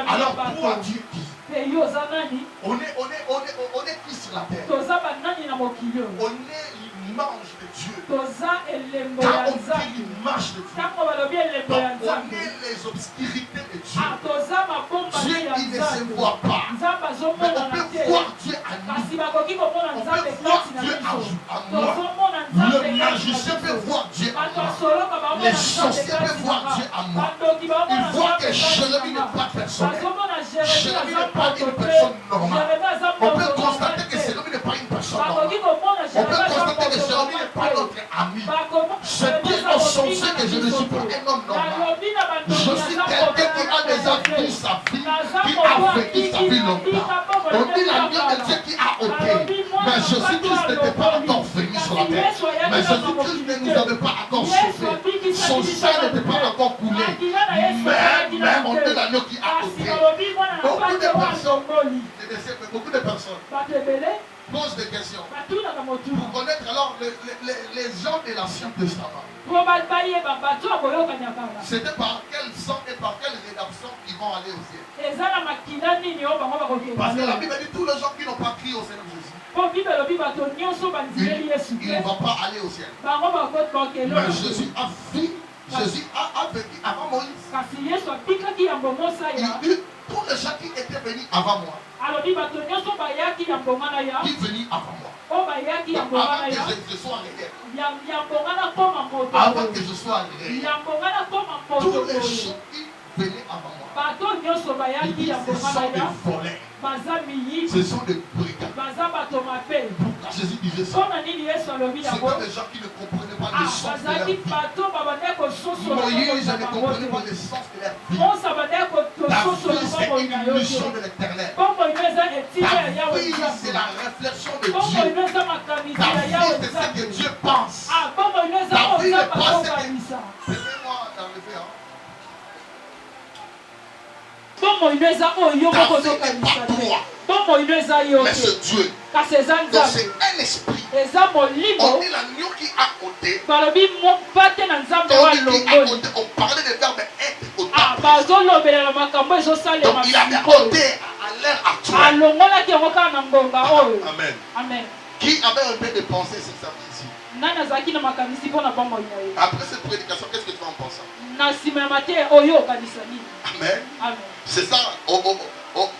Alors, toi, Dieu qui? On est qui sur la terre? On est l'image de Dieu. Quand on dit l'image de Dieu, donc on est les obscurités de Dieu. Dieu, il ne se voit pas. Mais on peut voir Dieu à nous. On peut voir Dieu à moi. Le magicien peut voir Dieu à moi. Les sorciers peuvent voir Dieu à moi. Ils voient que Jérémie n'est pas personnel. Jérémie n'est pas une personne normale. On peut constater que Jérémie n'est pas une personne normale. On peut constater que Jérémie n'est pas notre ami. C'est bien enseigné que je ne suis pas un homme normal. Je suis quelqu'un qui a déjà vu sa vie, qui a vécu sa vie longtemps. On dit l'agneau de Dieu qui a ôté. Mais Jésus-Christ n'était pas encore venu sur la terre. Mais Jésus-Christ ne nous avait pas encore sauvé. Son sang n'était pas encore coulé. Mais on dit l'agneau qui a ôté. Beaucoup de personnes posent des questions pour connaître alors les gens de l'Ancien Testament. C'était par quel sang et par quelle rédemption ils vont aller au ciel. Parce que la Bible dit tous les gens qui n'ont pas crié au Seigneur Jésus, il ne va pas aller au ciel. Mais Jésus a vécu avant Moïse. Il dit tous les gens qui étaient venus avant moi, qui venaient avant moi, avant que je sois réel, avant que je sois réel, tous les gens qui venaient avant moi, il dit ce sont des volets, ce sont des brigands. Pourquoi Jésus disait ça? C'est comme les gens qui ne comprenaient pas le sens de leur vie. Moïse ne comprenait pas le sens de leur vie. La vie, c'est une illusion de l'Éternel. Ta vie, c'est la réflexion de Dieu. Ta vie, c'est ce que Dieu pense. Ta vie n'est pas ce que... Permettez-moi d'arriver, hein. Ta vie n'est pas toi, mais c'est Dieu. Donc c'est un esprit. On dit l'agneau qui a ôté. On dit qui a ôté. On parlait de verbe être au temps. Donc il avait ôté à l'heure actuelle. Amen. Qui avait un peu de pensée sur sa vie ici? Après cette prédication, qu'est-ce que tu vas en penser? Amen. C'est ça.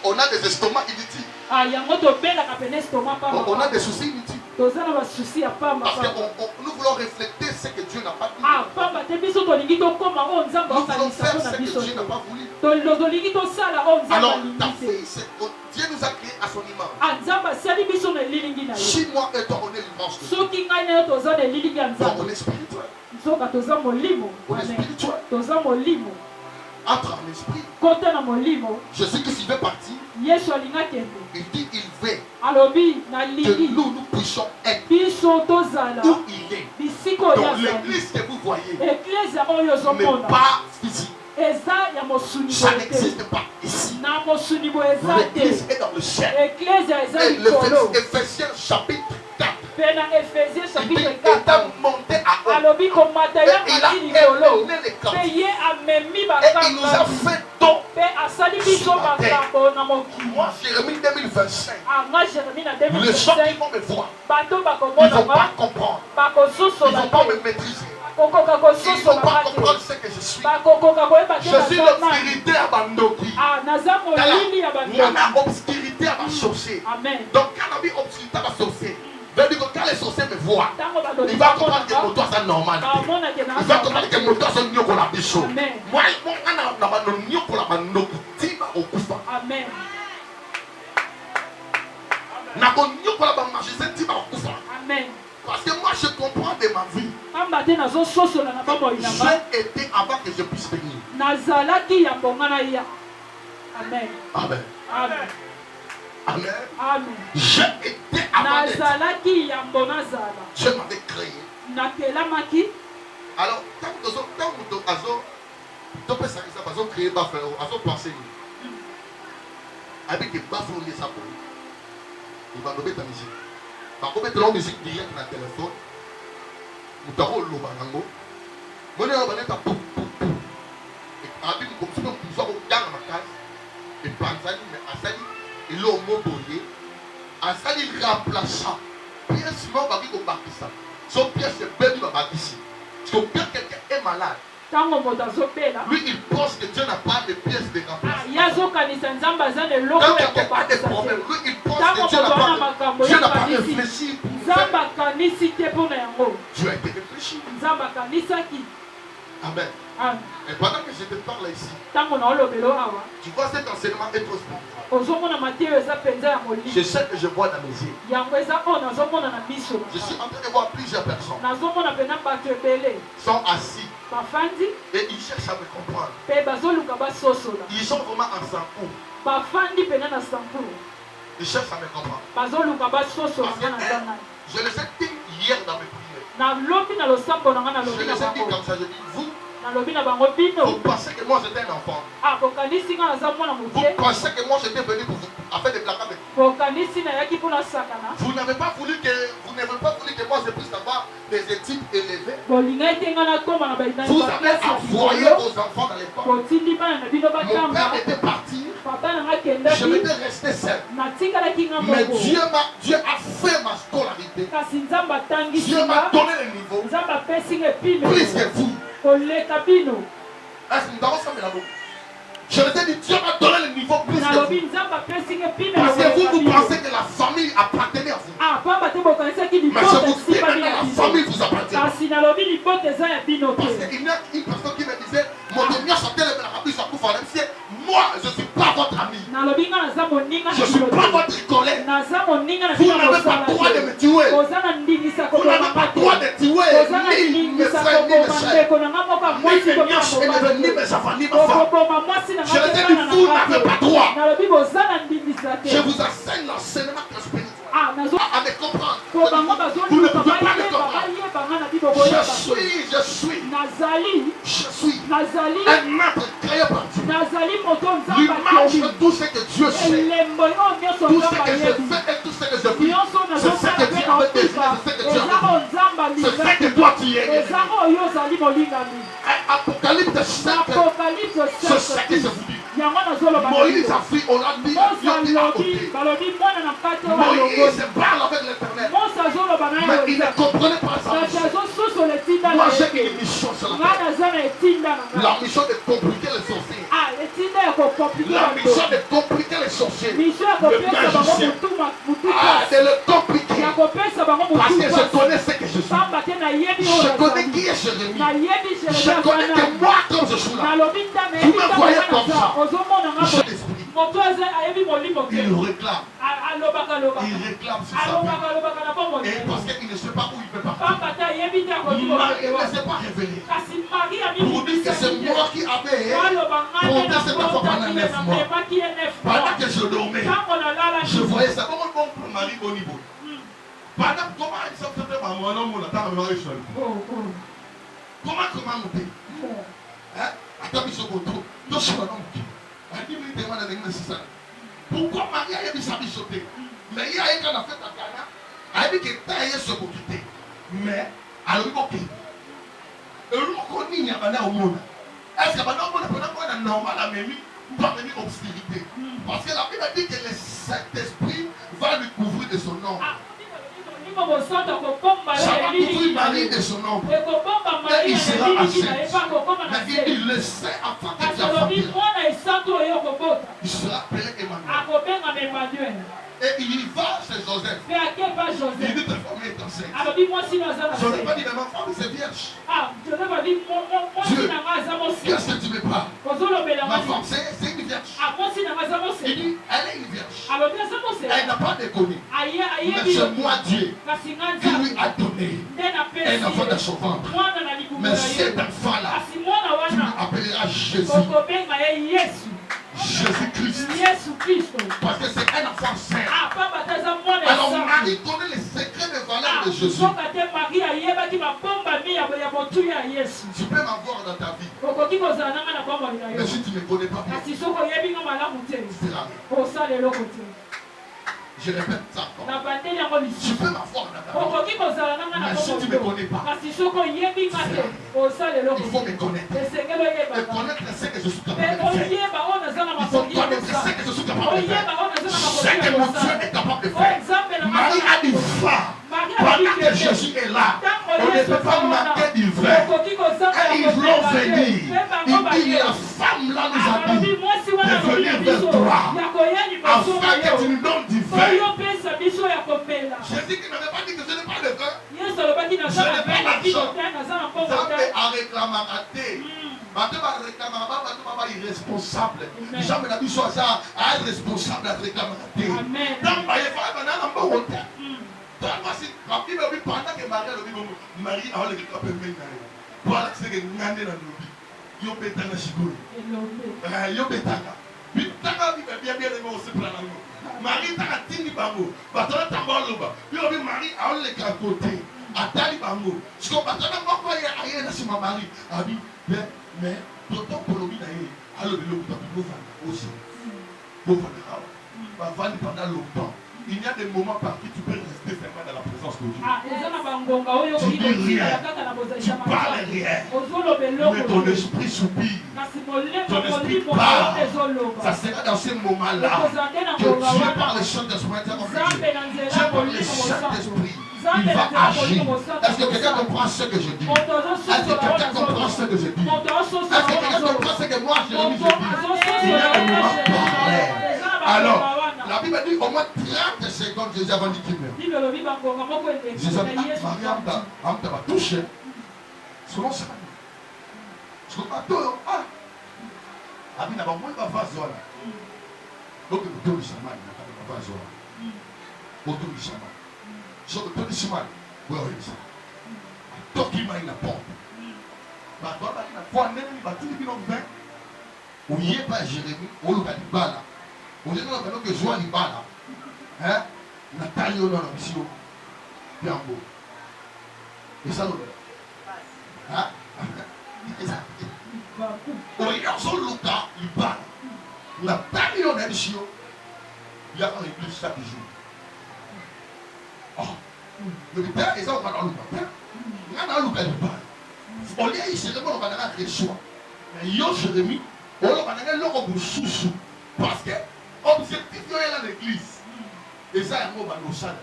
On a des estomacs inutiles. On a des soucis inutiles. Parce que nous voulons refléter ce que Dieu n'a pas dit. Nous voulons faire ce que Dieu n'a pas voulu. Alors ta fille, Dieu nous a créé Si moi et toi on est l'image de Dieu,
soki ngai na yo toza na elili ya
donc
nzambe
on est spirituel.
nzoka toza molimo
On est
Amen.
spirituel.
toza molimo
Entre en esprit.
kota na molimo
Jésus-Christ il veut partir.
yesu alinga kende
Il dit il veut
alobi
que
nalingi
nous puissions être
biso tozala
où il est.
bisika oyo
Donc
azali
l'église que vous voyez
eklezia oyo
n'est
ozomona
pas physique.
eza ya mosuni
Ça
boye te
n'existe pas ici.
na mosuni boye eza
L'église
te
est dans le ciel.
eklezia eza
Et
likolo
Éphésiens chapitre 4.
mpe na efesie
Il dit
chapitre
étant
4
monté à haut.
alobi komata
Et
ya
il a
mati likolo
éliminé les
mpe
captifs.
ye amemi
Et il nous a
bakanga
fait don.
mpe asali biso makambo na mokili
Moi, Jérémie 2025.
anga jérémi na
Les gens qui
2025
vont me voir,
bato
ils ne vont
bakomonanga
pas comprendre. Ils
bakososola
ne vont pas
te
me maîtriser.
bakokoka
Ils ne vont
kososola
pas
te
comprendre ce que je suis.
bakokoka koyeba te
Je suis
naza nani
l'obscurité à Bandoki.
naza molili ya
Il y en
bandoki
a obscurité à ma sorcier.
amen
Donc, quand on a mis obscurité à ma sorcier, veut dire que quand les sorciers me voient,
ntango
il va comprendre que mon toit c'est normal.
bamonake
Il va comprendre que mon toit c'est nyoko la bicho.
Amen.
Moi, on a nyoko la Bandoki. Tima okufa.
amen
Nako nyoko la Bamagicien, tima okufa.
amen
Parce que moi, je comprends de ma vie.
pamba te nazososola na bomoi na nga
J'ai été avant que je puisse venir.
nazalaki ya mbonga na ya amen
Amen.
amen
Amen.
amen
J'ai été avant d'être.
nazalaki yambo nazala
Je m'avais créé.
nakelamaki
Alors, tant que tu as créé Bafelo, tu as pensé. Avec des Bafelo, il va donner ta musique. Il va mettre la musique direct dans le téléphone. Tu as le lobango. Tu as le pou pou pou. Et Abim, comme si tu as dans ma case. Et Panzani, mais Asali, il a au mot boyer. Asali remplaçant. Pièce non, va dire qu'on va ça. Son pièce est belle, il va bâtir ici. Parce que quand quelqu'un est malade,
ntango moto azobela
lui il pense que Dieu n'a pas de pièces de remplacement.
ye azokanisa nzambe aza na eloko
Quand
ya
quelqu'un a des
kobakisa
problèmes,
te
lui il pense
ntango
que Dieu
moto wana
n'a
makambo
pas
yekanisi
réfléchi pour
nzambe
faire.
akanisi te mpo na yango
Dieu a été réfléchi.
nzambe akanisaki
Amen.
amen
Et pendant que je te parle ici,
ntango na olobelo awa
tu vois cet enseignement est trop spirituel.
ozomona mateyo eza mpenza ya molili
Je sais que je vois dans mes yeux.
yango eza oyo nazomona na miso
Je suis en train de voir plusieurs personnes
nazomona mpena bato ebele
sont assis
bafandi
et ils cherchent à me comprendre.
mpe bazoluka basosola
Ils sont vraiment en sancours.
bafandi mpena na sankulu
Ils cherchent à me comprendre.
bazoluka basosola nga naza nani
Je les ai dit hier dans mes prières.
nalobi na losambo na nga
Je
nalobi
les
na
ai dit
bango
comme ça. Je dis, vous
nalobi na bango bino
pensez que moi j'étais un enfant.
bokanisi nga naza mwana
Vous
moke
pensez que moi j'étais venu pour vous afin de plaquer avec vous.
bokanisi nayaki mpona sakana
Vous n'avez pas voulu que moi je puisse avoir des études élevées.
bolingai te nga nakoma na
Vous avez envoyé
baklasse
vos enfants dans l'école.
botindi bana na bino
Mon
batamba
père était parti.
papa na nga
Je
kendaki
m'étais resté seul.
natikalaki nga
Mais
moko
Dieu a fait ma scolarité.
kasi nzambe atangisi
Dieu m'a
nga
donné le niveau.
nzambe apesi nga epime
Plus que vous.
koleka bino
Est-ce que nous avons ça, mais je vous ai dit, Dieu m'a donné le niveau plus que
nalobi
vous.
nzambe apesi nga epime
Parce que vous pensez que la famille appartenait à vous.
pamba te bokanisaki
Mais je
libote
vous dis
esipami
maintenant,
ya
la
bino
famille vous appartient.
kasi nalobi libote eza ya bino
Parce
te
qu'il y a une personne qui me disait, mon Dieu, chanter le Benarabi, ça couvre moi, je ne suis pas votre ami.
nalobi nga naza moninga
Je ne suis pas votre collègue.
naza moninga na
Vous
bino
n'avez pas
mosala
le droit de
te
me tuer.
oza na ndingisa
Vous n'avez
koboma
pas
nga
le droit
te
de tuer
oza na
ni mes
ndingisa
frères, ni mes
koboma
soeurs.
ndeko na nga moko ya
Ni
mwasi
mes
koboma
nièces, ni mes enfants, ni ma femme.
okoboma mwasi na
Je
nga
les ai
te
dit,
bana
vous
na nga
n'avez pas
te
droit.
nalobi boza na ndingisa te
Je vous enseigne l'enseignement spirituel.
nazo
À me comprendre.
po bango
Vous ne
bazoluka
pouvez pas me
bayeba
comprendre.
bayeba nga na bino
Je
boyeba
suis
nazali
un être créé par Dieu.
nazali moto nzambe
L'image
akeli
de tout ce que Dieu fait.
elembo oyo nyonso
Tout ce
nzambe
que je
ayebi
fais et tout ce que je vis.
nyonso
C'est ce
nazosala
que
mpe
Dieu avait désiré,
naotika
c'est ce que Dieu
eza
avait
oyo
dit.
nzambe
C'est ce
alingaki
que toi tu es.
eza oyo ozali molingami
Apocalypse 5,
apocalypse
c'est ce que je vous dis.
yango nazoloba
Moïse a fait, on l'a dit,
mose
il a dit à
alobi
côté.
balobi mwana na kati oyo alongoli
Moïse parle avec l'éternel.
mose azoloba na
Mais il
yo
ne comprenait pas sa
kasi
mission.
azososola etinda
Moi
na
j'ai
ye
une mission sur la
nga
terre.
naza na etinda na nga
La mission de compliquer les sorciers.
etinda ya kokomplike
La mission
bato
de compliquer les sorciers.
mission ya kopesa bango mutu
De le compliquer.
ya kopesa bango
Parce que
mutu
je connais ce que je suis.
pamba te nayebi
Je
oyo
connais
azali
qui est Jérémie.
nayebi
Je connais que moi, comme je suis là,
nalobi ntana
Vous me voyez comme ça.
ozomona nga
j'ai l'esprit. Il réclame. Il réclame sur sa vie. Et parce qu'il ne sait pas où il peut partir. Marie ne s'est pas révélée. Pour dire que c'est moi qui avais compté cette enfant pendant 9 mois. Pendant que je dormais, je voyais ça. Comment on Marie au niveau? Pendant comment il s'est fait par mon homme, on attend le mari seul. Comment on peut? Attends, il se retrouve. Donc, je suis un homme qui. Pourquoi Marie a dit ça sauter? Mais il y a un quand on a fait à Ghana, elle a dit que t'as eu ce quitter. Mais, alors, ok. Et l'on connaît, il y a un monde. Est-ce que maintenant, on a normal à même pas venir obscurité? Parce que la Bible a dit que le Saint-Esprit va lui couvrir de son nom. Ça va couvrir Marie de son nom. Et il sera enceinte. Mais il dit le Saint-Enfant qui t'a formé. Il sera appelé Emmanuel. Et il va chez Joseph. Il dit ta femme est enceinte. Je n'ai pas dit mais ma femme c'est vierge. Dieu, qu'est-ce que tu me parles? Ma femme c'est une vierge. Il dit elle est une vierge. Elle n'a pas déconné. Mais c'est moi Dieu qui lui a donné un enfant dans son ventre. Mais cet enfant-là, tu lui appelleras Jésus. Jésus-Christ. Parce que c'est un enfant saint. Alors Marie connaît les secrets de valeur de Jésus. Tu peux m'avoir dans ta vie. Mais si tu ne me connais pas bien, je répète ça encore. Tu peux m'avoir dans ta vie. Mais si tu ne me connais pas, il faut me connaître. Et connaître ce que je suis capable de faire. Il faut connaître ce que je suis capable de faire. Ce que mon Dieu est capable de faire. Marie a dit va. Pendant que Jésus est là, on ne peut pas manquer du vin. Et ils l'ont venu. Il dit la femme là nous a dit de venir vers toi afin que tu nous donnes du vin. Jésus qui n'avait pas dit que je n'ai pas de vin. Je n'ai pas d'argent. Zambé a réclamé à thé. Bateau va réclamer, bateau va irresponsable. Jamais la vie soit ça, à être responsable à réclamer à thé. Donc, il faut que la Bible dit pendant que Marie a le Marie voilà c'est que ngande na lobi yo betanga shikolo yo betanga bitanga bien bien le aussi plan na Marie ta tindi bango batona tamboloba yo bi Marie a le côté atali bango siko batona moko ya aye na sima Marie abi mais toto polobi na ye alo bi lobi papi bo vanda aussi bo vanda ba vandi pendant longtemps. Il y a des moments par qui tu peux rester fermé dans la présence de Dieu. Tu dis rien. Tu parles rien. Mais ton esprit soupire. Ton esprit parle. Ça sera dans ces moments-là que Dieu par le Saint-Esprit Dieu par le Saint-Esprit il va agir. Est-ce que quelqu'un comprend ce que je dis? Est-ce que quelqu'un comprend ce que je dis? Est-ce que quelqu'un comprend ce que moi je dis? Il y a des moments parlés. Alors, la Bible dit au moins 30 secondes Jésus avant dit qu'il meurt. Jésus a dit, Marie va toucher. Selon ça. Je ne sais pas tout. Ah, il va faire ça. Donc, il va faire ça. Il va faire ça. So the policeman, where is he? Talking about in a pump. But God in a phone, then he battu le vin. Où il est pas Jérémie, on l'a dit bala. On dit non, que joie li bala. Hein? Nathalie on a mission. Bien beau. Et ça l'autre. Hein? On est en son Lucas, il bala. Nathalie on a mission. Il y a dans l'église chaque jour. Le père est dans le père. Il y a dans le père. On y a ici, on va dans la réchoua. Mais yo Jérémie, on va dans le sous. Parce que l'objectif est dans l'église. Et ça, il y a un mot dans le chat.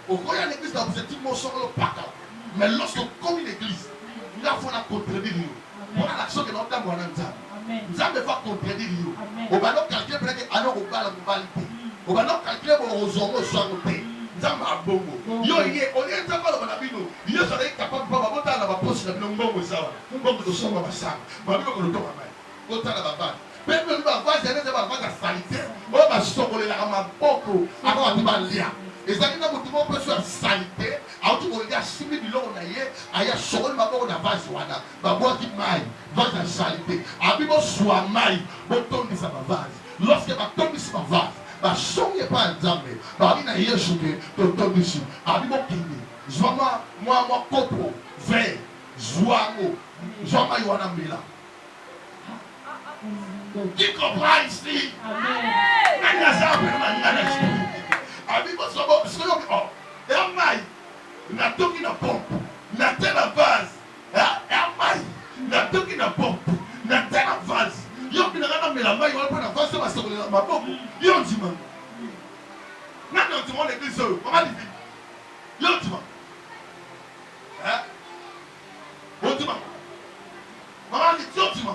Au coin de l'église, l'objectif est sur le pacte. Mais lorsqu'on comme une église, il faut la contredire. On a l'action que l'on a dans nous allons faire contredire. On va donc calculer pour que alors on va la globalité. On va donc calculer pour aux hommes soit noté. Zamba bongo. Yo yé, on est pas dans la bino. Yo serait capable pas botter dans la poche de bongo ça. Bongo de son ma sang. Ma bino ko to ma. Botter la baba. Même le vase, il y a des vase à salité. On va chocoler la maboko avant de lire. Et ça, il y a un peu de salité. Alors, tu vas dire, si tu as un chocolat, maboko na vase wana. Babou qui maille, vase à salité. Abibo soit maille, boton de sa vase. Lorsque ma tombe sur ma vase, ma songe n'est pas un dame. Ma vie n'a rien joué, ton tombe dessus. Abibo kini. Zoma, moi, kopo, vert, zoamo, zoma yoana mela. Qui comprend ici? Amen. Abibo sobo, soyo oh, et mai, na toki na pompe, na tena vase, et mai, na toki na pompe, na tena vase. Yo binanga mela mai, wala na vase ba sobo na maboko. Yo ndima. Na ndima l'église, maman dit. Yo ndima. Ondima. Maman dit yo ndima.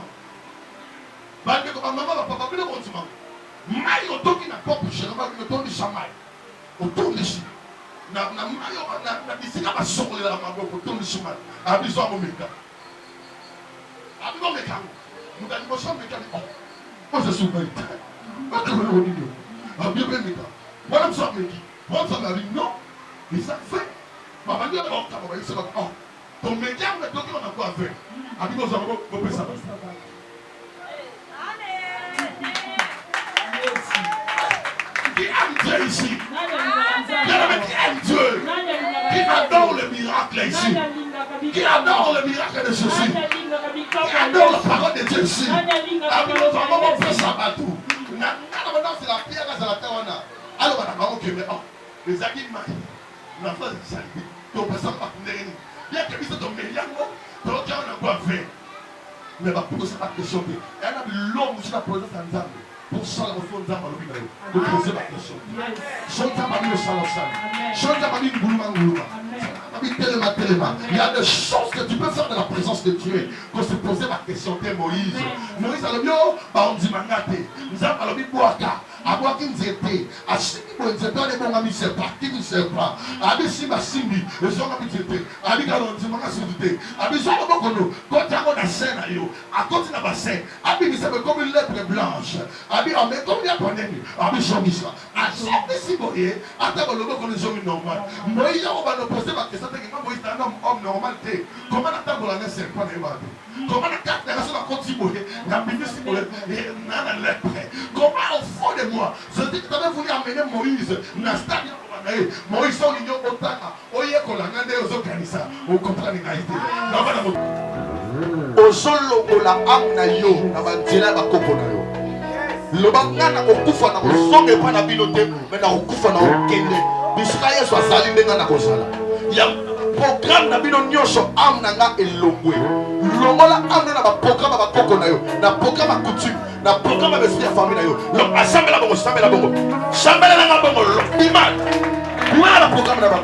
Bande ko mama ba papa bile ondima. Mai o toki na pompe, je na ba toki chamai. O toki shi. Na mayo na bisika ba sobo na maboko, toki chamai. Abizo amomeka. Abizo meka. Nous allons voir mes cas. Moi je suis maïté. Moi je suis maïté. Ah bien bien meka. Moi je suis maïté. Moi ça m'a dit non. Mais ça fait. Maman dit oh t'as pas c'est pas oh. Ton métier on a tout on a quoi faire. Ah bien nous allons voir ça. Qui aime Dieu ici? Il y a un qui aime Dieu. Qui adore le miracle ici. Qui adore le miracle de Jésus. Qui adore la parole de Dieu ici. Amis, nous avons fait ça partout. Maintenant, c'est la pierre à la terre. Alors, on a dit, les amis, la phrase est salie. Donc, on ne peut pas venir. Il y a quelqu'un qui est mélian, donc on a quoi faire. Mais pour ça, pas question. Il y a l'homme qui a posé sa dame. Pour ça, on fait un dame à l'hôpital. Donc, poser la question. Chante à Mami le salon. Chante à Mami Gouluma. Il y a des choses que tu peux faire de la présence de Dieu. Quand se poser la question, t'es Moïse. Moïse a le mieux, on dit mangate. Nous avons le boaka. À boire qui nous était. À Simi, on dit pas les bons amis, c'est pas. Qui ne sait pas. À Bissima Simi, les gens qui étaient. À Bigalo, on dit mangate. À Bissima Bokono, quand tu as la scène, à côté de la bassin, à Bissima comme une lèpre blanche. À Bissima, comme il y a pandémie. À Bissima, à Bissima, à Tabolo, qu'on est homme normal. Moïse, on va nous poser la question. Moïse est un homme normal. Comment la table la laisse pas les mains? Comment la carte de la race va continuer? La ministre et n'a lèpre. Comment au fond de moi, je dis que tu avais voulu amener Moïse dans le stade. Moïse, on l'union autant. Oye, qu'on l'a gagné aux organisateurs. Vous comprenez l'idée? Au solo, on l'a amené na banzela ba kopo na yo. Lobanga na kokufa na kosonge pa na binote, mais na kokufa na okende. Bisraye so azali ndenga na kozala. Ya programme na bino nyosho amna nga elongwe. Longola amna na ba programme ba koko na yo, na programme coutume, na programme besi ya famille na yo. Lo assemble la bongo, sambela bongo. Sambela na bongo, iman. Voilà programme na ba.